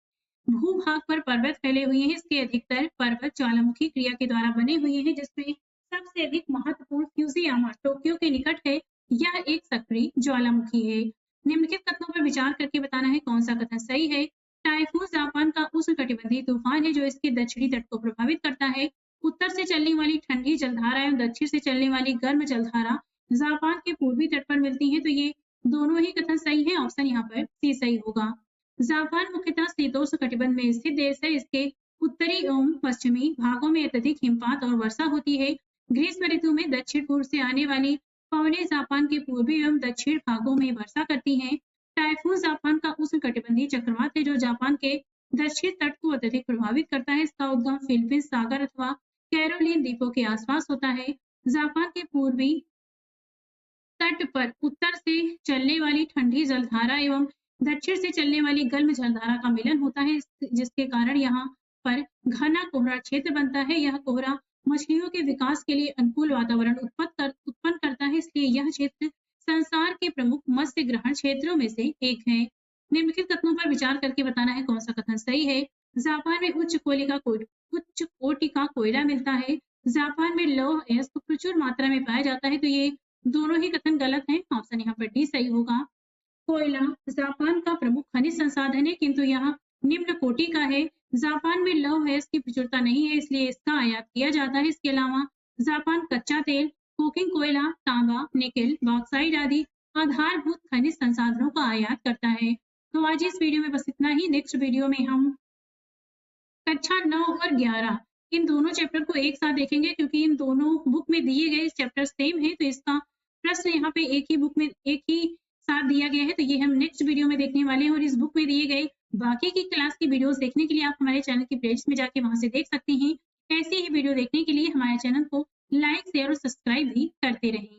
भूभाग पर पर्वत फैले हुए हैं। इसके अधिकतर पर्वत ज्वालामुखी क्रिया के द्वारा बने हुए हैं, जिसमें सबसे अधिक महत्वपूर्ण फ्यूजियामा टोक्यो के निकट है। यह एक सक्रिय ज्वालामुखी है। निम्नलिखित कथनों पर विचार करके बताना है कौन सा कथन सही है। टाइफून जापान का उष्णकटिबंधीय तूफान है, जो इसके दक्षिणी तट को प्रभावित करता है। उत्तर से चलने वाली ठंडी जलधारा एवं दक्षिण से चलने वाली गर्म जलधारा जापान के पूर्वी तट पर मिलती है, तो ये दोनों ही कथन सही है। ऑप्शन यहाँ पर सी सही होगा। जापान मुख्यतः शीतोष्ण कटिबंध में स्थित देश है। इसके उत्तरी एवं पश्चिमी भागों में अत्यधिक हिमपात और वर्षा होती है। ग्रीष्म ऋतु में दक्षिण पूर्व से आने वाली पवनें जापान के पूर्वी एवं दक्षिण भागों में वर्षा करती हैं। टाइफून जापान का उष्णकटिबंधीय चक्रवात है, जो जापान के दक्षिण तट को अत्यधिक प्रभावित करता है। इसका उद्गम फिलीपींस सागर अथवा कैरोलिन द्वीपों के आसपास होता है। जापान के पूर्वी तट पर उत्तर से चलने वाली ठंडी जलधारा एवं दक्षिण से चलने वाली गर्म जलधारा का मिलन होता है, जिसके कारण यहाँ पर घना कोहरा क्षेत्र बनता है। यह कोहरा मछलियों के विकास के लिए अनुकूल वातावरण उत्पन्न करता है, इसलिए यह क्षेत्र संसार के प्रमुख मत्स्य ग्रहण क्षेत्रों में से एक है। निम्नलिखित कथनों पर विचार करके बताना है कौन सा कथन सही है। जापान में उच्च कोटि का कोयला मिलता है। जापान में लौह अयस्क प्रचुर मात्रा में पाया जाता है, तो ये दोनों ही कथन गलत हैं। ऑप्शन यहाँ पर डी सही होगा। कोयला जापान का प्रमुख खनिज संसाधन है, किंतु यह निम्न कोटि का है। जापान में लौह अयस्क की प्रचुरता नहीं है, इसलिए इसका आयात किया जाता है। इसके अलावा जापान कच्चा तेल, कोकिंग कोयला, तांबा, निकेल, बॉक्साइट आदि आधारभूत खनिज संसाधनों का आयात करता है। तो आज इस वीडियो में बस इतना ही। नेक्स्ट वीडियो में हम कक्षा 9 और 11 इन दोनों चैप्टर को एक साथ देखेंगे, क्योंकि इन दोनों बुक में दिए गए चैप्टर सेम है, तो इसका प्रश्न यहाँ पे एक ही बुक में एक ही साथ दिया गया है। तो ये हम नेक्स्ट वीडियो में देखने वाले हैं। और इस बुक में दिए गए बाकी की क्लास की वीडियोस देखने के लिए आप हमारे चैनल की प्लेलिस्ट में जाके वहां से देख सकते हैं। ऐसी ही वीडियो देखने के लिए हमारे चैनल को लाइक, शेयर और सब्सक्राइब भी करते रहें।